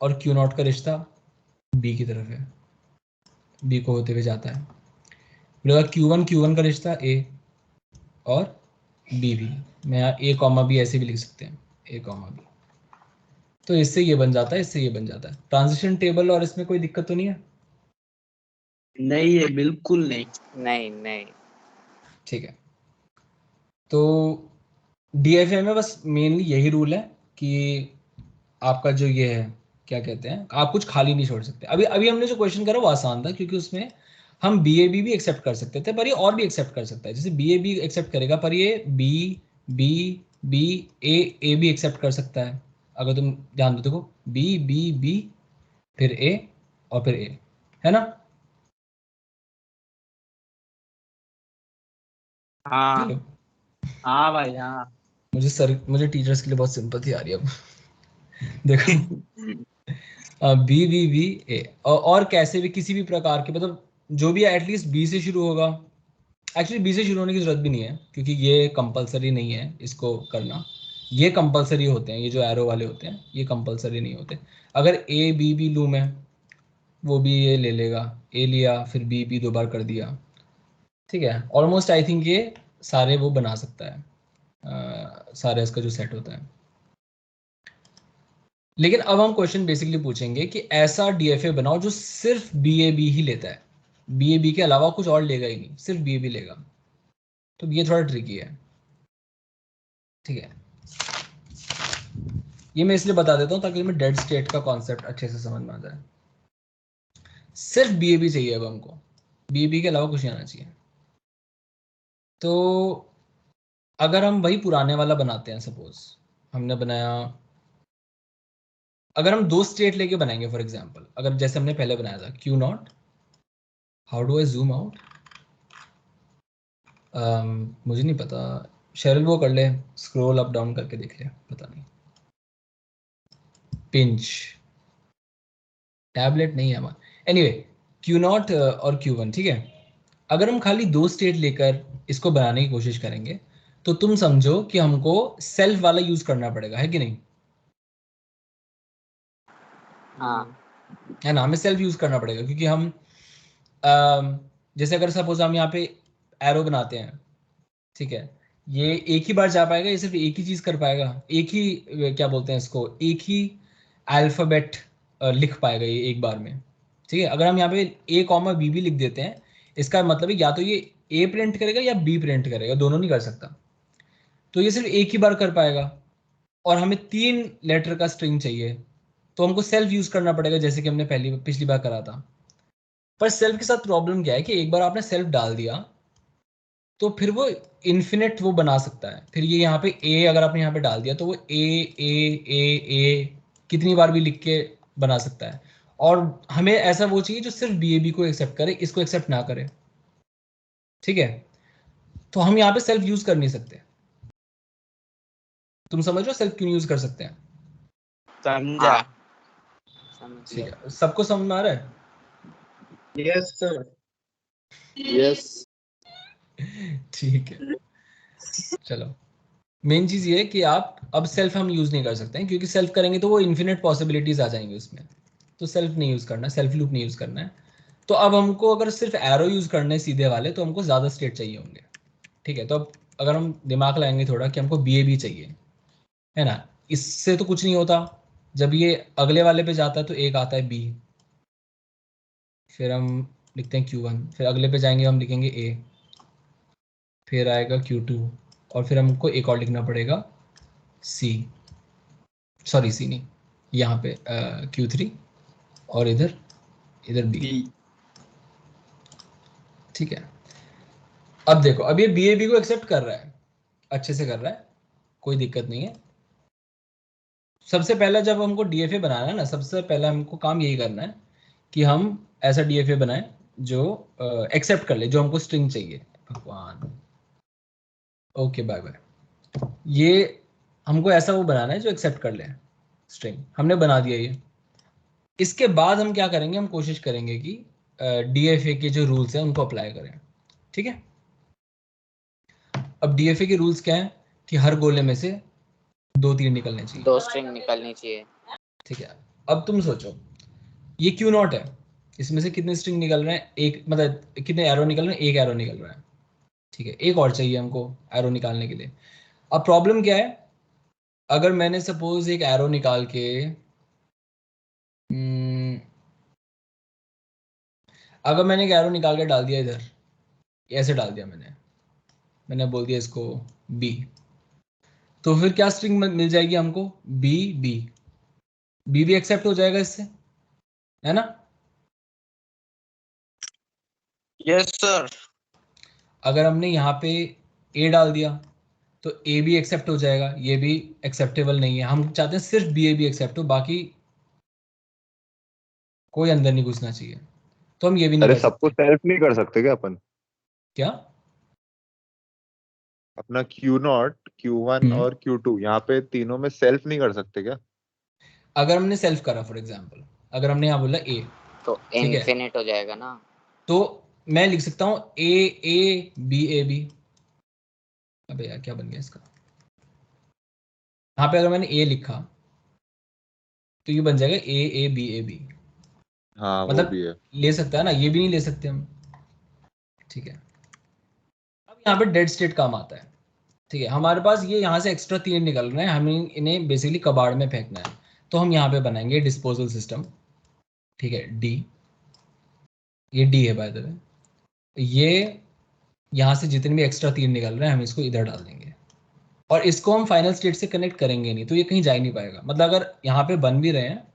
और Q नॉट का रिश्ता B की तरफ है, B को होते हुए जाता है। बोलेगा Q1 का रिश्ता A और B भी, मैं यहाँ A कॉमा B ऐसे भी लिख सकते हैं, A कॉमा B। तो इससे ये बन जाता है, इससे ये बन जाता है ट्रांजिशन टेबल। और इसमें कोई दिक्कत तो नहीं है, नहीं है, बिल्कुल नहीं। नहीं ठीक है। तो डीएफए में बस मेनली यही रूल है कि आपका जो ये है, क्या कहते हैं, आप कुछ खाली नहीं छोड़ सकते। अभी अभी हमने जो क्वेश्चन करा वो आसान था, क्योंकि उसमें हम बी ए बी भी एक्सेप्ट कर सकते थे, पर ये और भी एक्सेप्ट कर सकता है। जैसे बी ए बी एक्सेप्ट करेगा, पर ये बी बी बी ए भी एक्सेप्ट कर सकता है। अगर तुम ध्यान दो, देखो बी बी बी फिर ए और फिर ए, है ना। हाँ हेलो, हाँ भाई हाँ। मुझे टीचर्स के लिए बहुत सिंपैथी आ रही है अब। देखो बी बी बी ए, और कैसे भी किसी भी प्रकार के, मतलब जो भी एटलीस्ट बी से शुरू होगा। एक्चुअली बी से शुरू होने की जरूरत भी नहीं है, क्योंकि ये कंपलसरी नहीं है इसको करना। ये कंपलसरी होते हैं, ये जो एरो वाले होते हैं ये कंपलसरी नहीं होते। अगर ए बी बी लूँ मैं, वो भी ये ले लेगा, ए लिया फिर बी बी दो बार कर दिया, ठीक है। ऑलमोस्ट आई थिंक ये सारे वो बना सकता है, सारे इसका जो सेट होता है। लेकिन अब हम क्वेश्चन बेसिकली पूछेंगे कि ऐसा डीएफए बनाओ जो सिर्फ बी ए बी ही लेता है, बी ए बी के अलावा कुछ और लेगा ही नहीं, सिर्फ बी ए बी लेगा। तो ये थोड़ा ट्रिकी है, ठीक है। ये मैं इसलिए बता देता हूँ ताकि मैं डेड स्टेट का कॉन्सेप्ट अच्छे से समझ में आ जाए। सिर्फ बी ए बी चाहिए अब हमको, बी ए बी के अलावा कुछ नहीं आना चाहिए। तो अगर हम वही पुराने वाला बनाते हैं, सपोज हमने बनाया, अगर हम दो स्टेट लेके बनाएंगे फॉर एग्जांपल, अगर जैसे हमने पहले बनाया था Q not, how do I zoom out, मुझे नहीं पता, शेरल वो कर ले, स्क्रॉल अप डाउन करके देख ले, पता नहीं। पिंच टैबलेट नहीं है हमारा। एनीवे Q0 और Q1, ठीक है। अगर हम खाली दो स्टेट लेकर इसको बनाने की कोशिश करेंगे तो तुम समझो कि हमको सेल्फ वाला यूज करना पड़ेगा, है कि नहीं? हाँ है ना, हमें सेल्फ यूज करना पड़ेगा, क्योंकि हम जैसे अगर सपोज हम यहाँ पे एरो बनाते हैं, ठीक है, ये एक ही बार जा पाएगा, ये सिर्फ एक ही चीज कर पाएगा, एक ही क्या बोलते हैं इसको, एक ही अल्फाबेट लिख पाएगा ये एक बार में, ठीक है। अगर हम यहाँ पे A कॉमा B भी लिख देते हैं, इसका मतलब है या तो ये A प्रिंट करेगा या B प्रिंट करेगा, दोनों नहीं कर सकता। तो ये सिर्फ एक ही बार कर पाएगा, और हमें 3 लेटर का स्ट्रिंग चाहिए, तो हमको सेल्फ यूज करना पड़ेगा, जैसे कि हमने पिछली बार करा था। पर सेल्फ के साथ प्रॉब्लम क्या है कि एक बार आपने सेल्फ डाल दिया तो फिर वो इन्फिनिट वो बना सकता है। फिर ये यहाँ पे ए अगर आपने यहाँ पे डाल दिया तो वो ए कितनी बार भी लिख के बना सकता है, और हमें ऐसा वो चाहिए जो सिर्फ बी को एक्सेप्ट करे, इसको एक्सेप्ट ना करे, ठीक है। तो हम यहाँ पे सेल्फ यूज कर नहीं सकते। तुम समझ रहे हो सेल्फ क्यों यूज कर सकते हैं? समझा। हाँ, समझ ठीक गया। है, सबको समझ में आ रहा है? Yes sir. यस। ठीक है, चलो। मेन चीज ये है कि आप अब सेल्फ हम यूज नहीं कर सकते हैं, क्योंकि सेल्फ करेंगे तो वो इन्फिनिट पॉसिबिलिटीज आ जाएंगी उसमें, तो सेल्फ नहीं यूज करना, सेल्फ लूप नहीं यूज करना है। तो अब हमको अगर सिर्फ एरो यूज करने सीधे वाले, तो हमको ज्यादा स्टेट चाहिए होंगे, ठीक है। तो अब अगर हम दिमाग लगाएंगे थोड़ा कि हमको बी चाहिए, है ना, इससे तो कुछ नहीं होता। जब ये अगले वाले पे जाता है तो एक आता है बी, फिर हम लिखते हैं Q1, फिर अगले पे जाएंगे हम लिखेंगे A, फिर आएगा Q2, और फिर हमको एक और लिखना पड़ेगा C, सॉरी C नहीं, यहाँ पे Q3, और इधर B, ठीक है। अब देखो, अब ये बी को एक्सेप्ट कर रहा है, अच्छे से कर रहा है, कोई दिक्कत नहीं है। सबसे पहला जब हमको DFA बनाना है ना, सबसे पहला हमको काम यही करना है कि हम ऐसा DFA बनाएं जो एक्सेप्ट कर ले, जो हमको स्ट्रिंग चाहिए। भगवान, ओके बाय बाय। ये हमको ऐसा वो बनाना है जो एक्सेप्ट कर ले स्ट्रिंग, हमने बना दिया ये। इसके बाद हम क्या करेंगे, हम कोशिश करेंगे कि DFA के जो रूल्स हैं उनको अप्लाई करें, ठीक है। अब DFA के रूल्स क्या हैं कि हर गोले में से 2 तीर निकलने चाहिए, 2 स्ट्रिंग निकलनी चाहिए। ठीक है। अब तुम सोचो, ये Q0 है, इसमें से कितने स्ट्रिंग निकल रहे हैं, एक, मतलब कितने एरो निकल रहे हैं, एक एरो निकल रहा है, ठीक है। एक और चाहिए हमको एरो निकालने के लिए। अब प्रॉब्लम क्या है, अगर मैंने सपोज एक एरो निकाल के अगर मैंने एक एरो निकाल के डाल दिया इधर, ऐसे डाल दिया मैंने बोल दिया इसको बी, तो फिर क्या स्ट्रिंग मिल जाएगी हमको, बी बी बी भी एक्सेप्ट हो जाएगा इससे, है ना। Yes sir. अगर हमने यहाँ पे ए डाल दिया तो ए भी एक्सेप्ट हो जाएगा, ये भी एक्सेप्टेबल नहीं है, हम चाहते हैं सिर्फ बी एक्सेप्ट हो, बाकी कोई अंदर नहीं घुसना चाहिए, तो हम ये भी नहीं अरे कर सबको सकते। सेल्फ नहीं कर सकते क्या अपन? क्या? अपना Q0, Q1 हम्म, और Q2 यहाँ पे तीनों में सेल्फ नहीं कर सकते क्या? अगर हमने सेल्फ करा फॉर एग्जाम्पल, अगर हमने यहाँ बोला ए, तो ठीक है, इनफिनिट हो जाएगा ना। तो मैं लिख सकता हूँ ए बी। अबे यार क्या बन गया इसका, यहाँ पे अगर मैंने ए लिखा तो ये बन जाएगा ए बी। हाँ वो मतलब भी है। ले सकता है ना, ये भी नहीं ले सकते हम, ठीक है। अब यहाँ पे डेड स्टेट काम आता है, ठीक है। हमारे पास ये यहाँ से एक्स्ट्रा तीर निकल रहे हैं, हमें इन्हें बेसिकली कबाड़ में फेंकना है, तो हम यहाँ पे बनाएंगे डिस्पोजल सिस्टम, ठीक है, डी, ये डी है बाय द वे। ये यहाँ से जितने भी एक्स्ट्रा तीर निकल रहे हैं हम इसको इधर डाल देंगे, और इसको हम फाइनल स्टेट से कनेक्ट करेंगे नहीं, तो ये कहीं जा ही नहीं पाएगा। मतलब अगर यहाँ पे बन भी रहे हैं,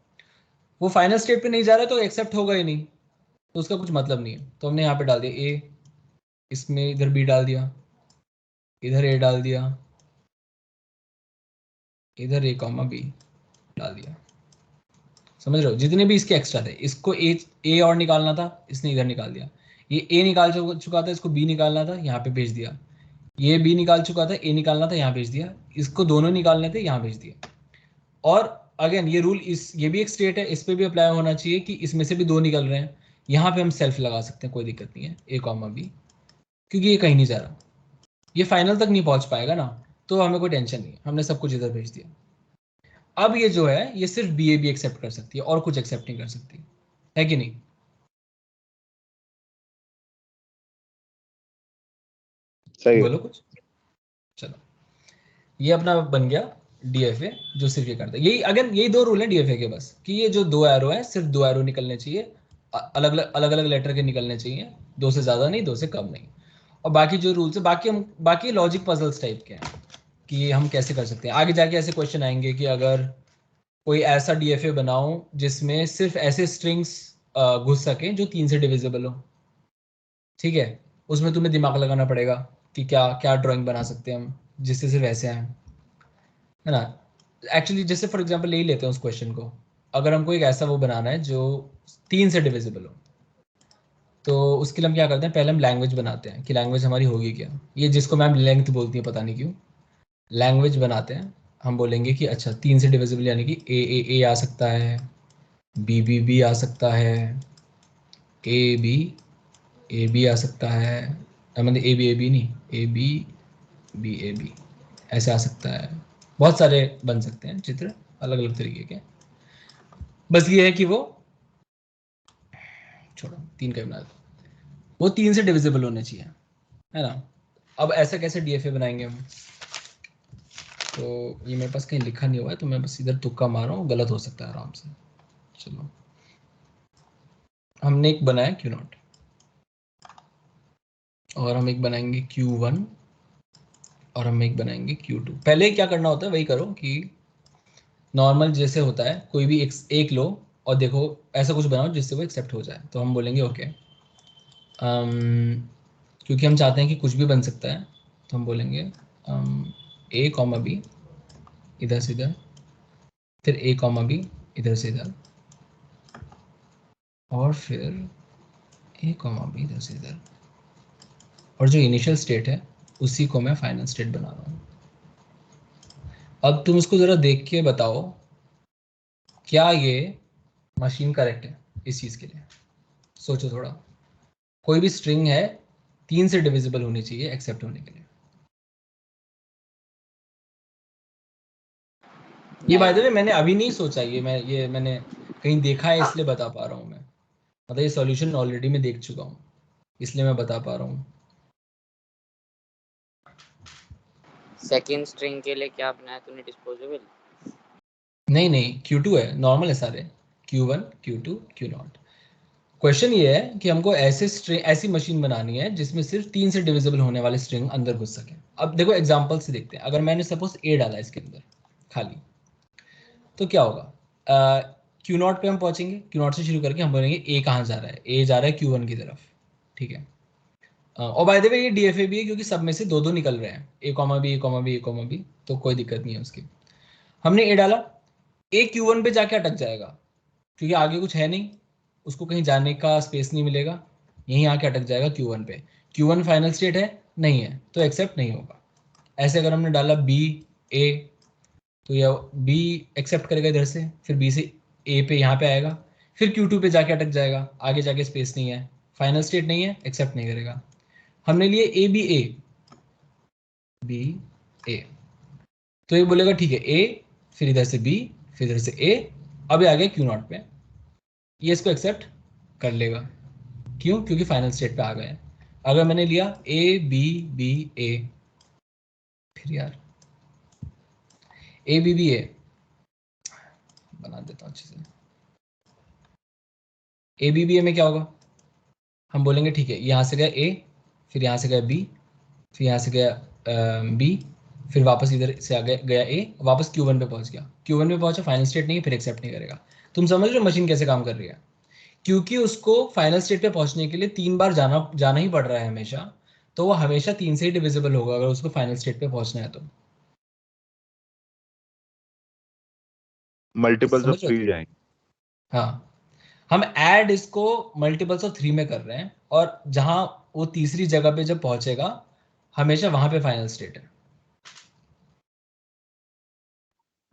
वो फाइनल स्टेट पे नहीं जा रहा है तो एक्सेप्ट होगा ही नहीं, तो उसका कुछ मतलब नहीं है। तो हमने यहाँ पे डाल दिया ए, इसमें इधर बी डाल दिया, इधर ए डाल दिया, इधर ए कॉमा बी डाल दिया। समझ रहे हो, जितने भी इसके एक्स्ट्रा थे, इसको ए और निकालना था, इसने इधर निकाल दिया। ये ए निकाल चुका था, इसको बी निकालना था, यहाँ पे भेज दिया। ये बी निकाल चुका था, ए निकालना था, यहाँ भेज दिया, इसको दोनों निकालने थे, यहाँ भेज दिया। और अगेन ये रूल ये भी एक स्टेट है, इस पे भी अप्लाई होना चाहिए कि इसमें से भी दो निकल रहे हैं, यहाँ पे हम सेल्फ लगा सकते हैं, कोई दिक्कत नहीं है, ए कॉमा बी, क्योंकि ये कहीं नहीं जा रहा, ये फाइनल तक नहीं पहुंच पाएगा ना, तो हमें कोई टेंशन नहीं, हमने सब कुछ इधर भेज दिया। अब ये जो है ये सिर्फ बी ए बी एक्सेप्ट कर सकती है और कुछ एक्सेप्ट नहीं कर सकती, है कि नहीं? सही है। बोलो कुछ। चलो, ये अपना बन गया डीएफए, जो सिर्फ ये करता है। यही अगेन यही दो रूल है डीएफए के बस, कि ये जो दो एरो है सिर्फ दो एरो निकलने चाहिए, अलग अलग लेटर के निकलने चाहिए, दो से ज्यादा नहीं, दो से कम नहीं। और बाकी जो रूल्स है, बाकी लॉजिक पजल्स टाइप के हैं कि हम कैसे कर सकते हैं। आगे जाके ऐसे क्वेश्चन आएंगे कि अगर कोई ऐसा डीएफए बनाओ जिसमें सिर्फ ऐसे स्ट्रिंग्स घुस सके जो 3 से डिविजिबल हो, ठीक है, उसमें तुम्हें दिमाग लगाना पड़ेगा कि क्या क्या ड्राइंग बना सकते हैं हम जिससे सिर्फ ऐसे आए, है ना। एक्चुअली जैसे फॉर एग्जांपल यही लेते हैं उस क्वेश्चन को, अगर हमको एक ऐसा वो बनाना है जो 3 से डिविजिबल हो, तो उसके लिए हम क्या करते हैं, पहले हम लैंग्वेज बनाते हैं कि लैंग्वेज हमारी होगी क्या, ये जिसको मैम लेंथ बोलती है पता नहीं क्यों, लैंग्वेज बनाते हैं। हम बोलेंगे कि अच्छा 3 से डिविजिबल यानी कि ए आ सकता है, बी आ सकता है, ए बी आ सकता है, मतलब ए बी नहीं, ए बी ऐसे आ सकता है। बहुत सारे बन सकते हैं चित्र अलग अलग तरीके के, बस ये है कि वो छोड़ो 3 का ही बना दो, वो 3 से डिविजिबल होने चाहिए, है ना। अब ऐसा कैसे डीएफए बनाएंगे हम, तो ये मेरे पास कहीं लिखा नहीं हुआ है, तो मैं बस इधर तुक्का मार रहा हूँ, गलत हो सकता है आराम से। चलो, हमने एक बनाया क्यू नॉट, और हम एक बनाएंगे Q1, और हम एक बनाएंगे Q2। पहले क्या करना होता है वही करो कि नॉर्मल जैसे होता है, कोई भी एक लो और देखो ऐसा कुछ बनाओ जिससे वो एक्सेप्ट हो जाए, तो हम बोलेंगे ओके, क्योंकि हम चाहते हैं कि कुछ भी बन सकता है, तो हम बोलेंगे ए कॉमा बी इधर से इधर, फिर ए कॉमा बी इधर से इधर, और फिर ए कॉमा बी इधर से इधर, और जो इनिशियल स्टेट है उसी को मैं फाइनल स्टेट बना रहा हूँ। अब तुम इसको ज़रा देख के बताओ क्या ये मशीन करेक्ट है इस चीज़ के लिए, सोचो थोड़ा। कोई भी स्ट्रिंग है 3 से डिविजिबल होनी चाहिए एक्सेप्ट होने के लिए। ये बाय द वे मैंने अभी नहीं सोचा, ये मैंने कहीं देखा है इसलिए बता पा रहा हूँ मैं, मतलब ये सॉल्यूशन ऑलरेडी मैं देख चुका हूँ इसलिए मैं बता पा रहा हूँ। सेकंड स्ट्रिंग के लिए क्या बनाया तूने डिस्पोजेबल? नहीं Q2 है, नॉर्मल है सारे, Q1 Q2 Q0। क्वेश्चन ये है कि हमको ऐसी मशीन बनानी है जिसमें सिर्फ 3 से डिविजिबल होने वाले स्ट्रिंग अंदर घुस सके। अब देखो एग्जांपल से देखते हैं, अगर मैंने सपोज ए डाला इसके अंदर खाली, तो क्या होगा, Q0 पे हम पहुंचेंगे, Q0 से शुरू करके हम बोलेंगे ए कहाँ जा रहा है, ए जा रहा है Q1 की तरफ, ठीक है। और बाय द वे ये डीएफए भी है क्योंकि सब में से दो दो निकल रहे हैं, ए कॉमा बी ए कॉमा बी ए कॉमा बी, तो कोई दिक्कत नहीं है उसकी। हमने ए डाला, ए Q1 पे जाके अटक जाएगा क्योंकि आगे कुछ है नहीं, उसको कहीं जाने का स्पेस नहीं मिलेगा, यहीं आके अटक जाएगा Q1 पे। Q1 फाइनल स्टेट है नहीं है, तो एक्सेप्ट नहीं होगा। ऐसे अगर हमने डाला बी ए, तो यह बी एक्सेप्ट करेगा इधर से, फिर बी से ए पे यहाँ पे आएगा, फिर Q2 पे जाके अटक जाएगा, आगे जाके स्पेस नहीं है, फाइनल स्टेट नहीं है, एक्सेप्ट नहीं करेगा। हमने लिए ए बी ए, तो ये बोलेगा ठीक है ए, फिर इधर से बी, फिर इधर से ए, अब ये आ गया Q0 पे, ये इसको एक्सेप्ट कर लेगा। क्यों? क्योंकि फाइनल स्टेट पे आ गए। अगर मैंने लिया ए बी ए, फिर यार ए बी ए बना देता हूँ अच्छे से, ए बी ए में क्या होगा, हम बोलेंगे ठीक है यहाँ से गया ए, फिर यहाँ से गया बी, फिर यहाँ से गया बी, फिर वापस इधर से आ गया ए, वापस Q1 पे पहुंच गया, Q1 पे पहुंचा, फाइनल स्टेट नहीं है, फिर एक्सेप्ट नहीं करेगा। तुम समझ रहे हो मशीन कैसे काम कर रही है, क्योंकि उसको फाइनल स्टेट पे पहुंचने के लिए 3 बार जाना ही पड़ रहा है हमेशा, तो वो हमेशा 3 से ही डिविजिबल होगा अगर उसको फाइनल स्टेट पे पहुंचना है तो। मल्टीपल्स ऑफ समझ रहे 3 हो? जाएंगे। हाँ, हम ऐड इसको मल्टीपल्स ऑफ 3 में कर रहे हैं, और जहां वो तीसरी जगह पे जब पहुंचेगा हमेशा वहां पे फाइनल स्टेट है।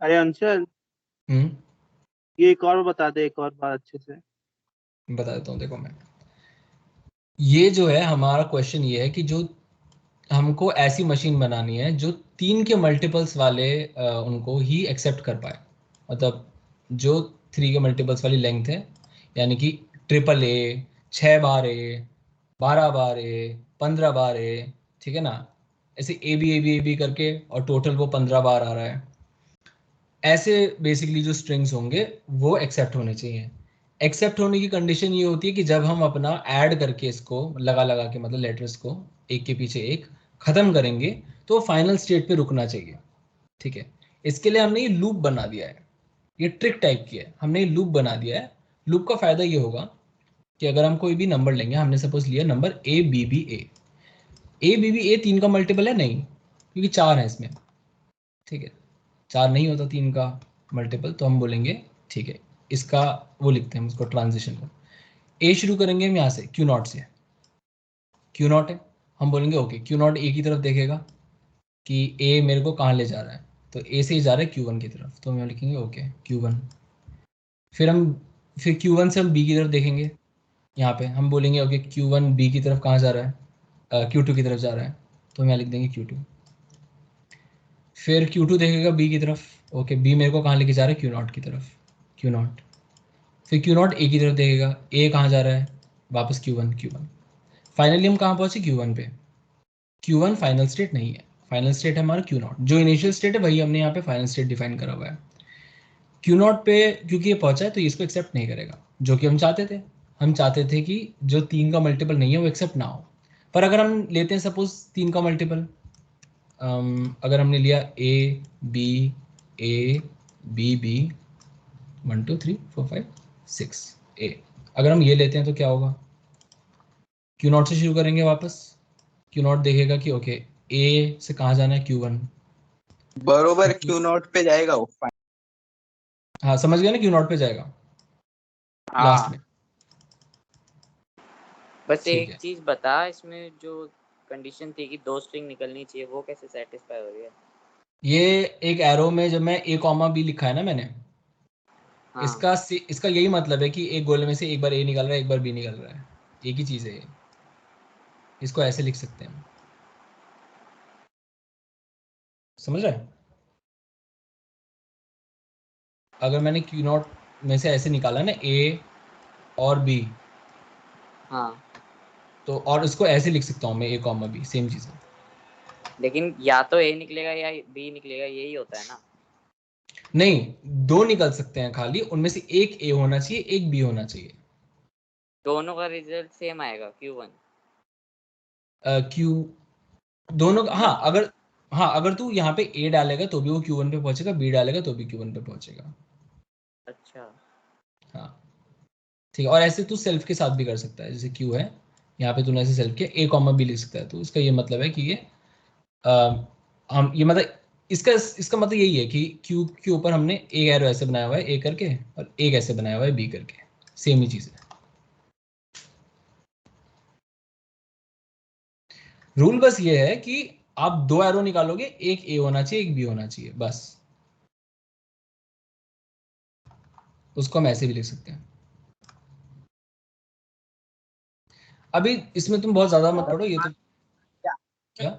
अरे अंशल, ये एक और बता दे, एक और बार अच्छे से। बता देता हूँ, देखो मैं, ये जो है हमारा क्वेश्चन ये है कि जो हमको ऐसी मशीन बनानी है जो 3 के मल्टीपल्स वाले उनको ही एक्सेप्ट कर पाए। मतलब जो 3 के मल्टीपल्स वाली लेंथ है, यानी कि ट्रिपल ए, 6 बार ए, 12 बार ए, 15 बार ए, ठीक है ना, ऐसे ए बी करके, और टोटल वो 15 बार आ रहा है। ऐसे बेसिकली जो स्ट्रिंग्स होंगे वो एक्सेप्ट होने चाहिए। एक्सेप्ट होने की कंडीशन ये होती है कि जब हम अपना ऐड करके इसको लगा लगा के, मतलब लेटर्स को एक के पीछे एक खत्म करेंगे, तो फाइनल स्टेट पे रुकना चाहिए। ठीक है, इसके लिए हमने ये लूप बना दिया है, ये ट्रिक टाइप की है, हमने ये लूप बना दिया है। लूप का फायदा ये होगा कि अगर हम कोई भी नंबर लेंगे, हमने सपोज लिया नंबर ए बी बी ए 3 का मल्टीपल है नहीं, क्योंकि 4 है इसमें। ठीक है, 4 नहीं होता 3 का मल्टीपल, तो हम बोलेंगे ठीक है, इसका वो लिखते हैं उसको ट्रांजिशन को। ए शुरू करेंगे हम यहाँ से, क्यू नॉट से, क्यू नॉट है, हम बोलेंगे ओके क्यू नॉट ए की तरफ देखेगा कि ए मेरे को कहाँ ले जा रहा है, तो ए से ही जा रहा है Q1 की तरफ, तो हम लिखेंगे ओके Q1। फिर Q1 से हम बी की तरफ देखेंगे, यहाँ पे हम बोलेंगे ओके Q1 बी की तरफ कहाँ जा रहा है, Q2 की तरफ जा रहा है, तो हम यहाँ लिख देंगे Q2। फिर Q2 देखेगा बी की तरफ, ओके बी मेरे को कहाँ लेके जा रहा है, Q0 की तरफ, Q0। फिर Q0 ए की तरफ देखेगा, ए कहाँ जा रहा है, वापस Q1। फाइनली हम कहाँ पहुँचे, Q1 पे। Q1 फाइनल स्टेट नहीं है, फाइनल स्टेट है हमारा Q0, जो इनिशियल स्टेट है वही हमने यहाँ पे फाइनल स्टेट डिफाइन करा हुआ है। Q0 पे क्योंकि ये पहुंचा है तो ये इसको एक्सेप्ट नहीं करेगा, जो कि हम चाहते थे। हम चाहते थे कि जो 3 का मल्टीपल नहीं है वो एक्सेप्ट ना हो। पर अगर हम लेते हैं सपोज 3 का मल्टीपल, अगर हमने लिया ए बी बी 1 2 3 4 5 6 ए, अगर हम ये लेते हैं तो क्या होगा, Q0 से शुरू करेंगे वापस, Q0 देखेगा कि ओके ए से कहाँ जाना है, Q1। बरोबर Q0 पे जाएगा वो। हाँ समझ गया ना, Q0 पे जाएगा लास्ट हाँ में। बस ठीक एक है, चीज बता, इसमें जो कंडीशन थी कि 2 स्ट्रिंग निकलनी चाहिए, वो कैसे सेटिस्फाई हो रही है? ये एक एरो में जब मैं ए कॉमा बी लिखा है ना मैंने, हाँ इसका यही मतलब है कि एक गोले में से एक बार ए निकल रहा है, एक बार बी निकल रहा है, एक ही चीज है ये। इसको ऐसे लिख सकते हैं हम, समझ रहे हैं? अगर मैंने क्यू नॉट में से ऐसे निकाला ना ए और बी, हाँ, तो और इसको ऐसे लिख सकता हूँ मैं, ए कॉमा बी, सेम चीज है। लेकिन या तो ए निकलेगा या बी निकलेगा, यही होता है ना? नहीं, दो निकल सकते हैं खाली, उनमें से एक ए होना चाहिए, एक बी होना चाहिए। दोनों का रिजल्ट सेम आएगा Q1। क्यू दोनों का, मतलब हाँ अगर तू यहाँ पे ए डालेगा तो भी वो Q1 पे पहुंचेगा, बी डालेगा तो भी Q1 पे पहुंचेगा। अच्छा, हाँ ठीक है, और ऐसे तू सेल्फ के साथ भी कर सकता है, जैसे क्यू है यहाँ पे तूने ऐसे सेल्फ किया, ए कॉमा बी लिख सकता है, तो इसका ये मतलब है कि ये हम ये मतलब इसका इसका मतलब यही है कि क्यू के ऊपर हमने एक एरो ऐसे बनाया हुआ है ए करके, और एक ऐसे बनाया हुआ है बी करके, सेम ही चीज है। रूल बस ये है कि आप 2 एरो निकालोगे, एक ए होना चाहिए, एक बी होना चाहिए, बस। उसको हम ऐसे भी लिख सकते हैं। अभी इसमें तुम बहुत ज्यादा मत पढ़ो, ये तो क्या,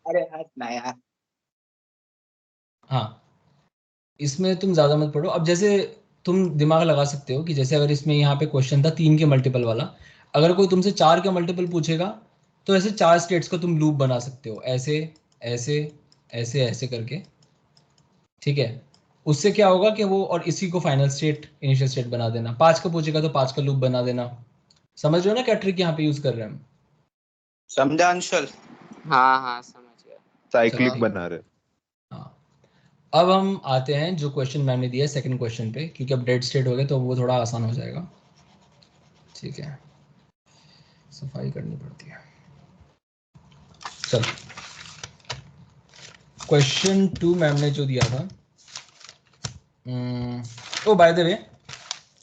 अरे हट ना यार। हाँ इसमें तुम ज्यादा मत पढ़ो। अब जैसे तुम दिमाग लगा सकते हो कि जैसे अगर इसमें यहाँ पे क्वेश्चन था 3 के मल्टीपल वाला, अगर कोई तुमसे 4 के मल्टीपल पूछेगा तो ऐसे 4 स्टेट्स का तुम लूप बना सकते हो, ऐसे ऐसे ऐसे ऐसे करके। ठीक है, उससे क्या होगा कि वो, और इसी को फाइनल स्टेट इनिशियल स्टेट बना देना। 5 का पूछेगा तो 5 का लूप बना देना। समझ रहे हो ना क्या ट्रिक यहाँ पे यूज कर रहे हैं हम? समझा अंशल? हाँ हाँ समझ गया। चलो साइक्लिक ठीक है। बना रहे। हाँ, अब हम आते हैं जो क्वेश्चन मैम ने दिया है सेकंड क्वेश्चन पे, क्योंकि अब डेड स्टेट हो गए तो वो थोड़ा आसान हो जाएगा। ठीक है, सफाई करनी पड़ती है। चलो, क्वेश्चन 2 मैम ने जो दिया था, ओ बाय द वे,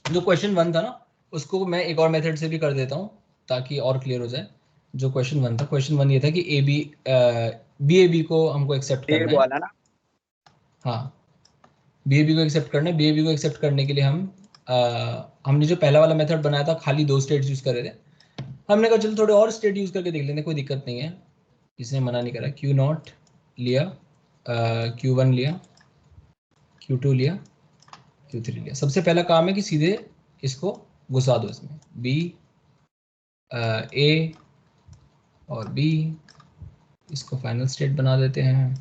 जो क्वेश्चन 1 था ना, उसको मैं एक और मेथड से भी कर देता हूँ ताकि और क्लियर हो जाए। जो क्वेश्चन 1 था, क्वेश्चन 1 ये था कि बी को हमको एक्सेप्ट ये करना है। वाला ना। हाँ, बी को एक्सेप्ट करना है। बी को एक्सेप्ट करने के लिए हमने जो पहला वाला मेथड बनाया था, खाली 2 स्टेट्स यूज कर रहे थे। हमने कहा चलो थोड़े और स्टेट यूज करके देख लेते हैं, कोई दिक्कत नहीं है, इसने मना नहीं करा। Q0 लिया, Q1 लिया, Q2 लिया, Q3 लिया। सबसे पहला काम है कि सीधे इसको घुसा दो इसमें, B A और B, इसको फाइनल स्टेट बना देते हैं।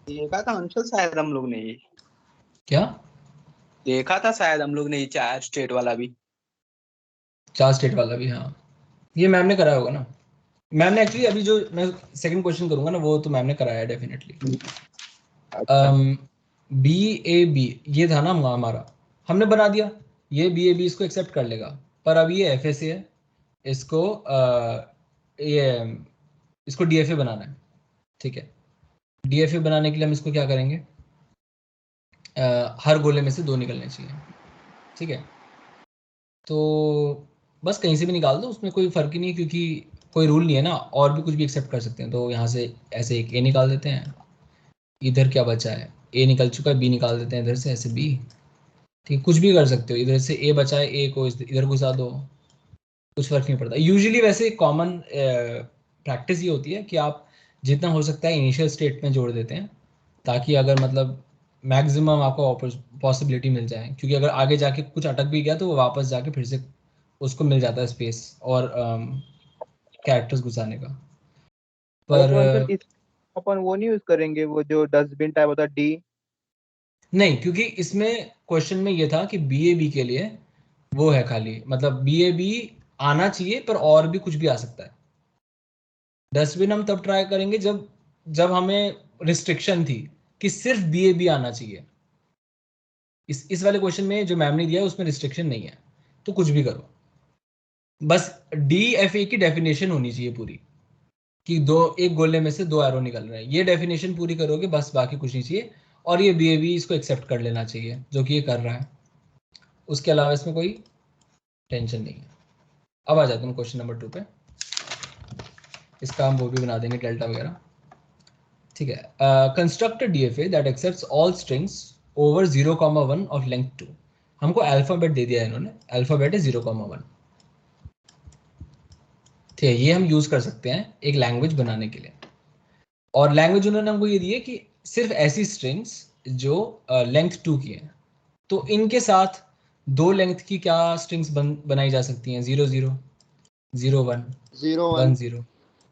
देखा था अंशुल शायद हम लोग ने ये, क्या देखा था शायद हम लोग ने ये 4 स्टेट वाला भी। 4 स्टेट वाला भी? हाँ, ये मैम ने कराया होगा ना। मैम ने एक्चुअली अभी जो मैं सेकंड क्वेश्चन करूंगा ना, वो तो मैम ने कराया है डेफिनेटली। अच्छा। BAB ये था ना हमारा, हमने बना दिया। ये BAB इसको एक्सेप्ट कर लेगा, पर अब ये FSA है, इसको ये इसको DFA बनाना है। ठीक है, DFA बनाने के लिए हम इसको क्या करेंगे, हर गोले में से 2 निकलने चाहिए। ठीक है, तो बस कहीं से भी निकाल दो, उसमें कोई फ़र्क ही नहीं है, क्योंकि कोई रूल नहीं है ना, और भी कुछ भी एक्सेप्ट कर सकते हैं। तो यहाँ से ऐसे एक A निकाल देते हैं, इधर क्या बचा है, A निकल चुका है, B निकाल देते हैं इधर से, ऐसे B। ठीक, कुछ भी कर सकते हो, इधर से A बचा है, A को इधर घुसा दो, कुछ फर्क नहीं पड़ता। यूजुअली वैसे कॉमन प्रैक्टिस ये होती है कि आप जितना हो सकता है इनिशियल स्टेट में जोड़ देते हैं, ताकि अगर मतलब मैक्सिमम आपको पॉसिबिलिटी मिल जाए, क्योंकि अगर आगे जाके कुछ अटक भी गया तो वो वापस जाके फिर से उसको मिल जाता है स्पेस और कैरेक्टर्स घुसाने का। अरे पर तो अंशुल इस अपन वो नहीं यूज करेंगे, वो जो डस्टबिन टाइप होता है, डी? नहीं, क्योंकि इसमें क्वेश्चन में ये था कि BAB के लिए वो है खाली, मतलब BAB आना चाहिए, पर और भी कुछ भी आ सकता है। डस्टबिन हम तब ट्राई करेंगे जब जब हमें रिस्ट्रिक्शन थी कि सिर्फ BAB आना चाहिए। इस वाले क्वेश्चन में जो मैम ने दिया है उसमें रिस्ट्रिक्शन नहीं है, तो कुछ भी करो, बस DFA की डेफिनेशन होनी चाहिए पूरी, कि एक गोले में से 2 एरो निकल रहे हैं, ये डेफिनेशन पूरी करोगे बस, बाकी कुछ नहीं चाहिए। और ये BAB इसको एक्सेप्ट कर लेना चाहिए, जो कि ये कर रहा है। उसके अलावा इसमें कोई टेंशन नहीं है। अब आ जाते हैं क्वेश्चन नंबर 2 पे। इसका हम वो भी बना देंगे डेल्टा वगैरह। ठीक है, construct DFA that accepts all strings over 0,1 of length 2। हमको अल्फाबेट दे दिया है इन्होंने, अल्फाबेट है 0,1। ठीक है, ये हम यूज कर सकते हैं एक लैंग्वेज बनाने के लिए। और लैंग्वेज उन्होंने हमको ये दी है कि सिर्फ ऐसी स्ट्रिंग्स जो लेंथ 2 की है। तो इनके साथ 2 लेंथ की क्या स्ट्रिंग्स बनाई जा सकती हैं, 0 0 0 1 0 1 1 0,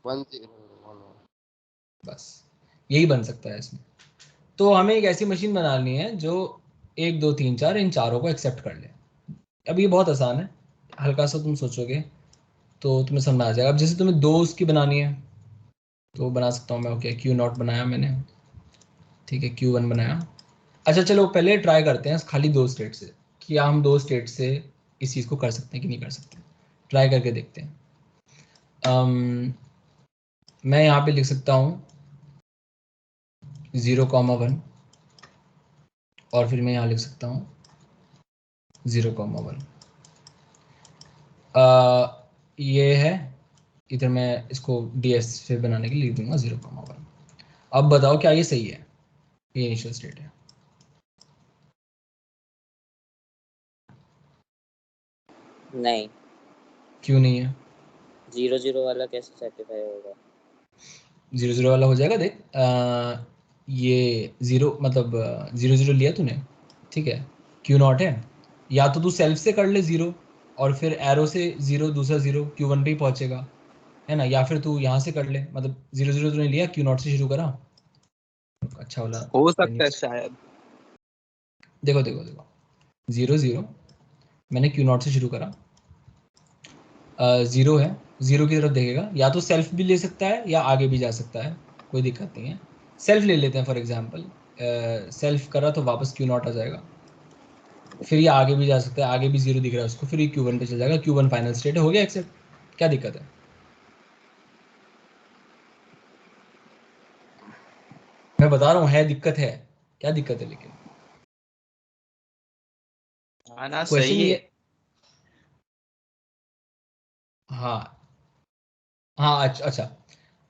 1 0 1 1। बस यही बन सकता है इसमें। तो हमें एक ऐसी मशीन बनानी है जो 1 2 3 4 इन चारों को एक्सेप्ट कर ले। अब ये बहुत आसान है, हल्का सा तुम सोचोगे तो तुम्हें समझ आ जाएगा। अब जैसे तुम्हें 2 उसकी बनानी है, तो बना सकता हूँ मैं। ओके, Q0 बनाया मैंने, ठीक है, Q1 बनाया। अच्छा चलो पहले ट्राई करते हैं खाली 2 स्टेट से, क्या हम 2 स्टेट से इस चीज़ को कर सकते हैं कि नहीं कर सकते। ट्राई करके देखते हैं। मैं यहाँ पे लिख सकता हूँ 0,1, और फिर मैं यहाँ लिख सकता हूँ 0,1। ये है, इधर मैं इसको DS से बनाने के लिए लिख दूंगा 0,1। अब बताओ क्या ये सही है, ये इनिशियल स्टेट है। नहीं, क्यों नहीं है? 0 0 वाला कैसे सेटिस्फाई होगा? 0 0 वाला हो जाएगा, देख ये 0 मतलब 0 0 लिया तूने, ठीक है, Q0 है, या तो तू सेल्फ से कर ले 0, और फिर एरो से 0 दूसरा 0 Q1 पे ही पहुंचेगा, है ना, या फिर तू यहाँ से कर ले, मतलब 0 0 तूने लिया, Q0 से शुरू करा। अच्छा वाला हो सकता है फिनिक्स, शायद। देखो देखो देखो, 0 0 मैंने Q0 से शुरू करा, 0 है, 0 की तरफ देखेगा, या तो सेल्फ भी ले सकता है या आगे भी जा सकता है, कोई दिक्कत नहीं है। सेल्फ ले लेते हैं फॉर एग्जांपल, सेल्फ करा तो वापस Q0 आ जाएगा, फिर ये आगे भी जा सकता है, आगे भी 0 दिख रहा है उसको, फिर ये Q1 पे चल जाएगा, Q1 फाइनल स्टेट हो गया एक्सेप्ट। क्या दिक्कत है? मैं बता रहा हूँ है दिक्कत है, क्या दिक्कत है लेकिन? आना क्वेश्चन सही है। ये, हाँ हाँ अच्छा,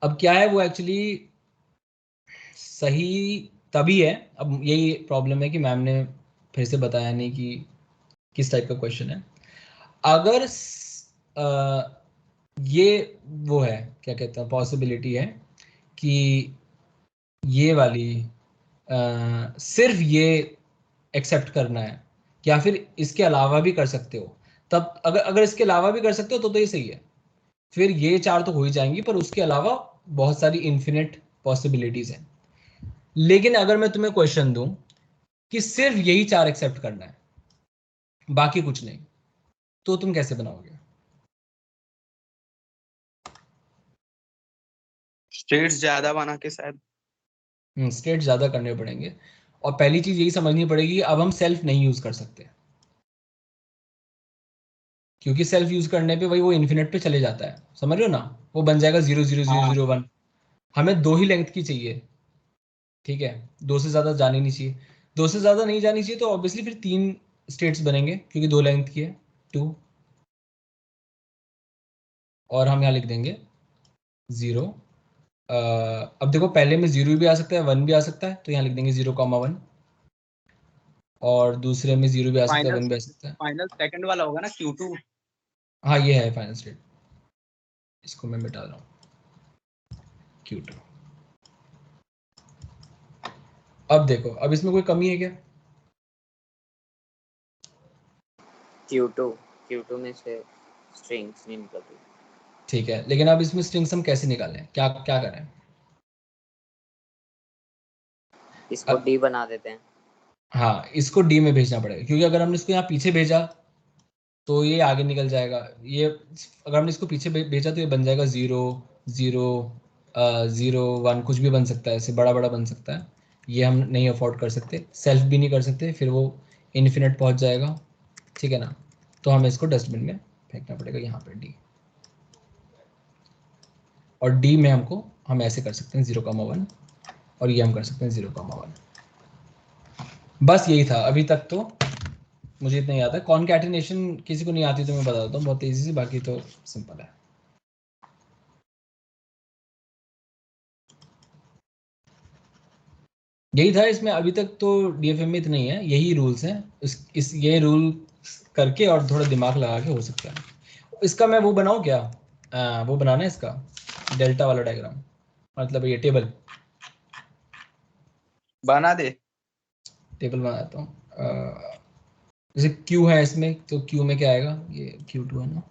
अब क्या है वो एक्चुअली सही तभी है। अब यही प्रॉब्लम है कि मैम ने फिर से बताया नहीं कि किस टाइप का क्वेश्चन है। अगर ये वो है, क्या कहते हैं, पॉसिबिलिटी है कि ये वाली सिर्फ ये एक्सेप्ट करना है, या फिर इसके अलावा भी कर सकते हो, तब अगर अगर इसके अलावा भी कर सकते हो तो ये सही है। फिर ये 4 तो हो ही जाएंगी, पर उसके अलावा बहुत सारी इन्फिनिट पॉसिबिलिटीज हैं। लेकिन अगर मैं तुम्हें क्वेश्चन दूं कि सिर्फ यही 4 एक्सेप्ट करना है, बाकी कुछ नहीं, तो तुम कैसे बनाओगे? स्टेट्स ज्यादा बना के शायद। स्टेट ज्यादा करने पड़ेंगे, और पहली चीज यही समझनी पड़ेगी, अब हम सेल्फ नहीं यूज कर सकते, क्योंकि सेल्फ यूज करने पे वही वो इन्फिनिट पे चले जाता है, समझ रहे हो ना? वो बन जाएगा 0,0,0,0,1। हमें 2 ही लेंथ की चाहिए, ठीक है, 2 से ज्यादा जानी नहीं चाहिए। 2 से ज्यादा नहीं जानी चाहिए तो ऑब्वियसली फिर 3 स्टेट्स बनेंगे, क्योंकि 2 लेंथ की है, 2। और हम यहाँ लिख देंगे 0। अब देखो पहले में 0 भी आ सकता है, 1 भी आ सकता है, तो यहाँ लिख देंगे 0,1। और दूसरे में 0 भी आ सकता है, फाइनल 1 भी आ सकता है। फाइनल सेकंड वाला होगा ना Q2। हाँ ये है फाइनल स्टेट, इसको मैं मिटा रहा हूँ, Q2। अब देखो, अब इसमें कोई कमी है क्या? Q2 में से स्ट्रिंग्स नहीं निकल रही। ठीक है, लेकिन अब इसमें स्ट्रिंग्स हम कैसे निकालें, क्या क्या करें? इसको D बना देते हैं। हाँ, इसको D में भेजना पड़ेगा, क्योंकि अगर हमने इसको यहाँ पीछे भेजा तो ये आगे निकल जाएगा। ये अगर हमने इसको पीछे भेजा तो ये बन जाएगा 0, 0, 0, 1, कुछ भी बन सकता है, ऐसे बड़ा बड़ा बन सकता है। ये हम नहीं अफोर्ड कर सकते, सेल्फ भी नहीं कर सकते, फिर वो इन्फिनिट पहुंच जाएगा, ठीक है ना? तो हमें इसको डस्टबिन में फेंकना पड़ेगा, यहाँ पे D। और D में हम ऐसे कर सकते हैं 0,1, और ये हम कर सकते हैं 0,1। बस यही था अभी तक, तो मुझे इतना याद है। कॉनकैटिनेशन किसी को नहीं आती तो मैं बता देता हूँ बहुत तेजी से, बाकी तो सिंपल है। यही था इसमें अभी तक, तो डीएफएम में इतना ही है, यही रूल्स हैं। ये रूल करके और थोड़ा दिमाग लगा के हो सकता है। इसका मैं वो बनाऊँ क्या, वो बनाना है इसका डेल्टा वाला डायग्राम, मतलब ये टेबल बना दे। बनाता हूँ। जैसे Q है इसमें, तो Q में क्या आएगा, ये Q2 है ना,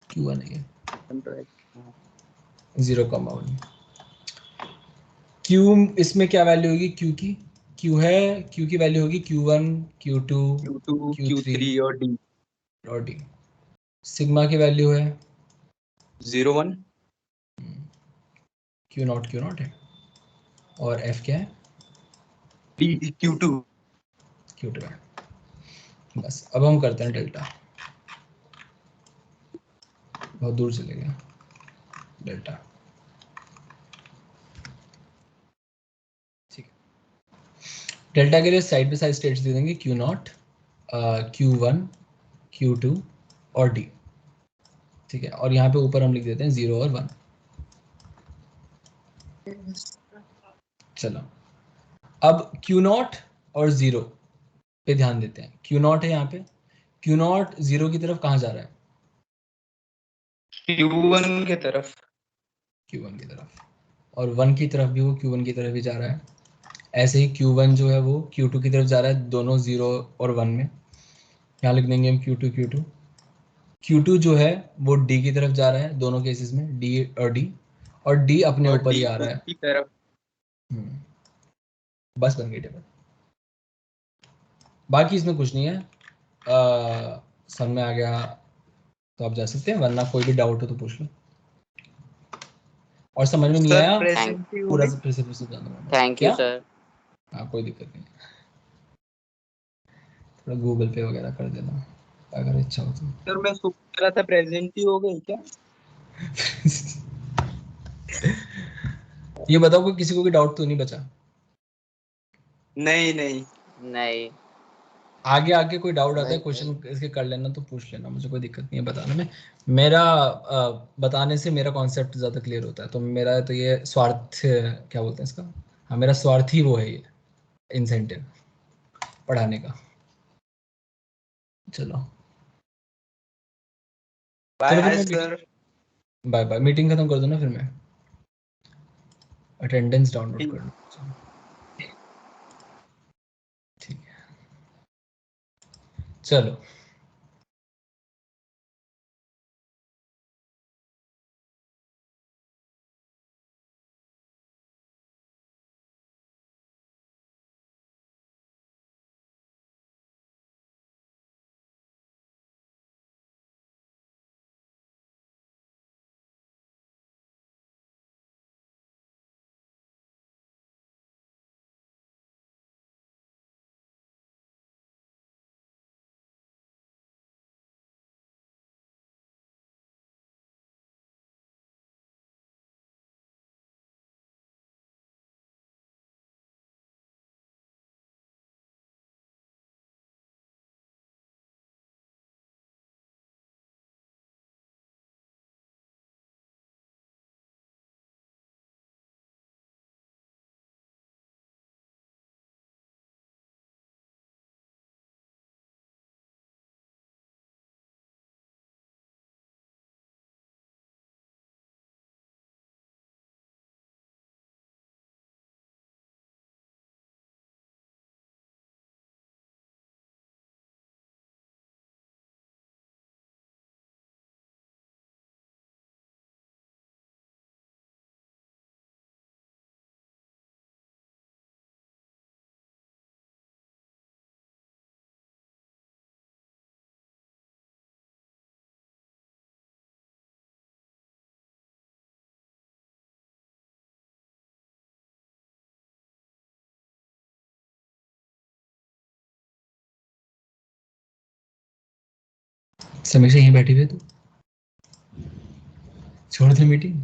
Q1 है ये 0,1। Q इसमें क्या वैल्यू होगी Q की? Q की वैल्यू होगी Q1, Q2, Q2 Q3 Q3 और D और D। सिग्मा की वैल्यू है 0 1 Q0 है, और F क्या है? D Q2। Q2 है। बस अब हम करते हैं डेल्टा, बहुत दूर चले गया डेल्टा, ठीक है। डेल्टा के लिए साइड बाई साइड स्टेट्स दे देंगे Q0, Q1, Q2 और D, ठीक है। और यहाँ पे ऊपर हम लिख देते हैं 0 और 1। चलो, अब Q0 और 0 पे ध्यान देते हैं। Q0 है यहाँ पे, Q0 0 की तरफ कहाँ जा रहा है? Q1 के तरफ। Q1 की तरफ, और 1 की तरफ भी वो Q1 की तरफ ही जा रहा है। ऐसे ही Q1 जो है वो Q2 की तरफ जा रहा है, दोनों 0 और 1 में। यहाँ लिख देंगे हम Q2। Q2 जो है वो D की तरफ जा रहा है, दोनों केसेस में D और D, और D अपने और ऊपर ही D आ रहा खुद है। की तरफ। बस बन गई टेबल, बाकी इसमें कुछ नहीं है। समझ में आ गया तो आप जा सकते हैं, वरना कोई भी डाउट हो तो पूछ लो। और समझ में नहीं सर आया प्रेजेंट ही पूरा होगी। फिर से जाना मैं। थैंक यू क्या? सर। हाँ कोई दिक्कत नहीं, थोड़ा गूगल पे वगैरह कर देना अगर इच्छा हो तो। सर मैं सोच रहा था प्रेजेंट ही हो गई क्या। ये बताओ कि किसी को भी डाउट तो नहीं बचा? नहीं नहीं। नहीं। आगे आगे कोई डाउट आता है नहीं क्वेश्चन इसके कर लेना तो पूछ लेना, मुझे कोई दिक्कत नहीं है बताने में। मेरा बताने से मेरा कॉन्सेप्ट ज़्यादा क्लियर होता है। तो मेरा तो ये स्वार्थ क्या बोलते हैं इसका, हाँ मेरा स्वार्थ ही वो है ये इंसेंटिव पढ़ाने का। चलो बाय फिर मैं सर। बाय बाय, मीटिंग खत्म कर दो ना, फिर मैं अटेंडेंस डाउनलोड कर लूँ। ठीक है चलो। समय से यहीं बैठी हुई है तू, छोड़ दे मीटिंग।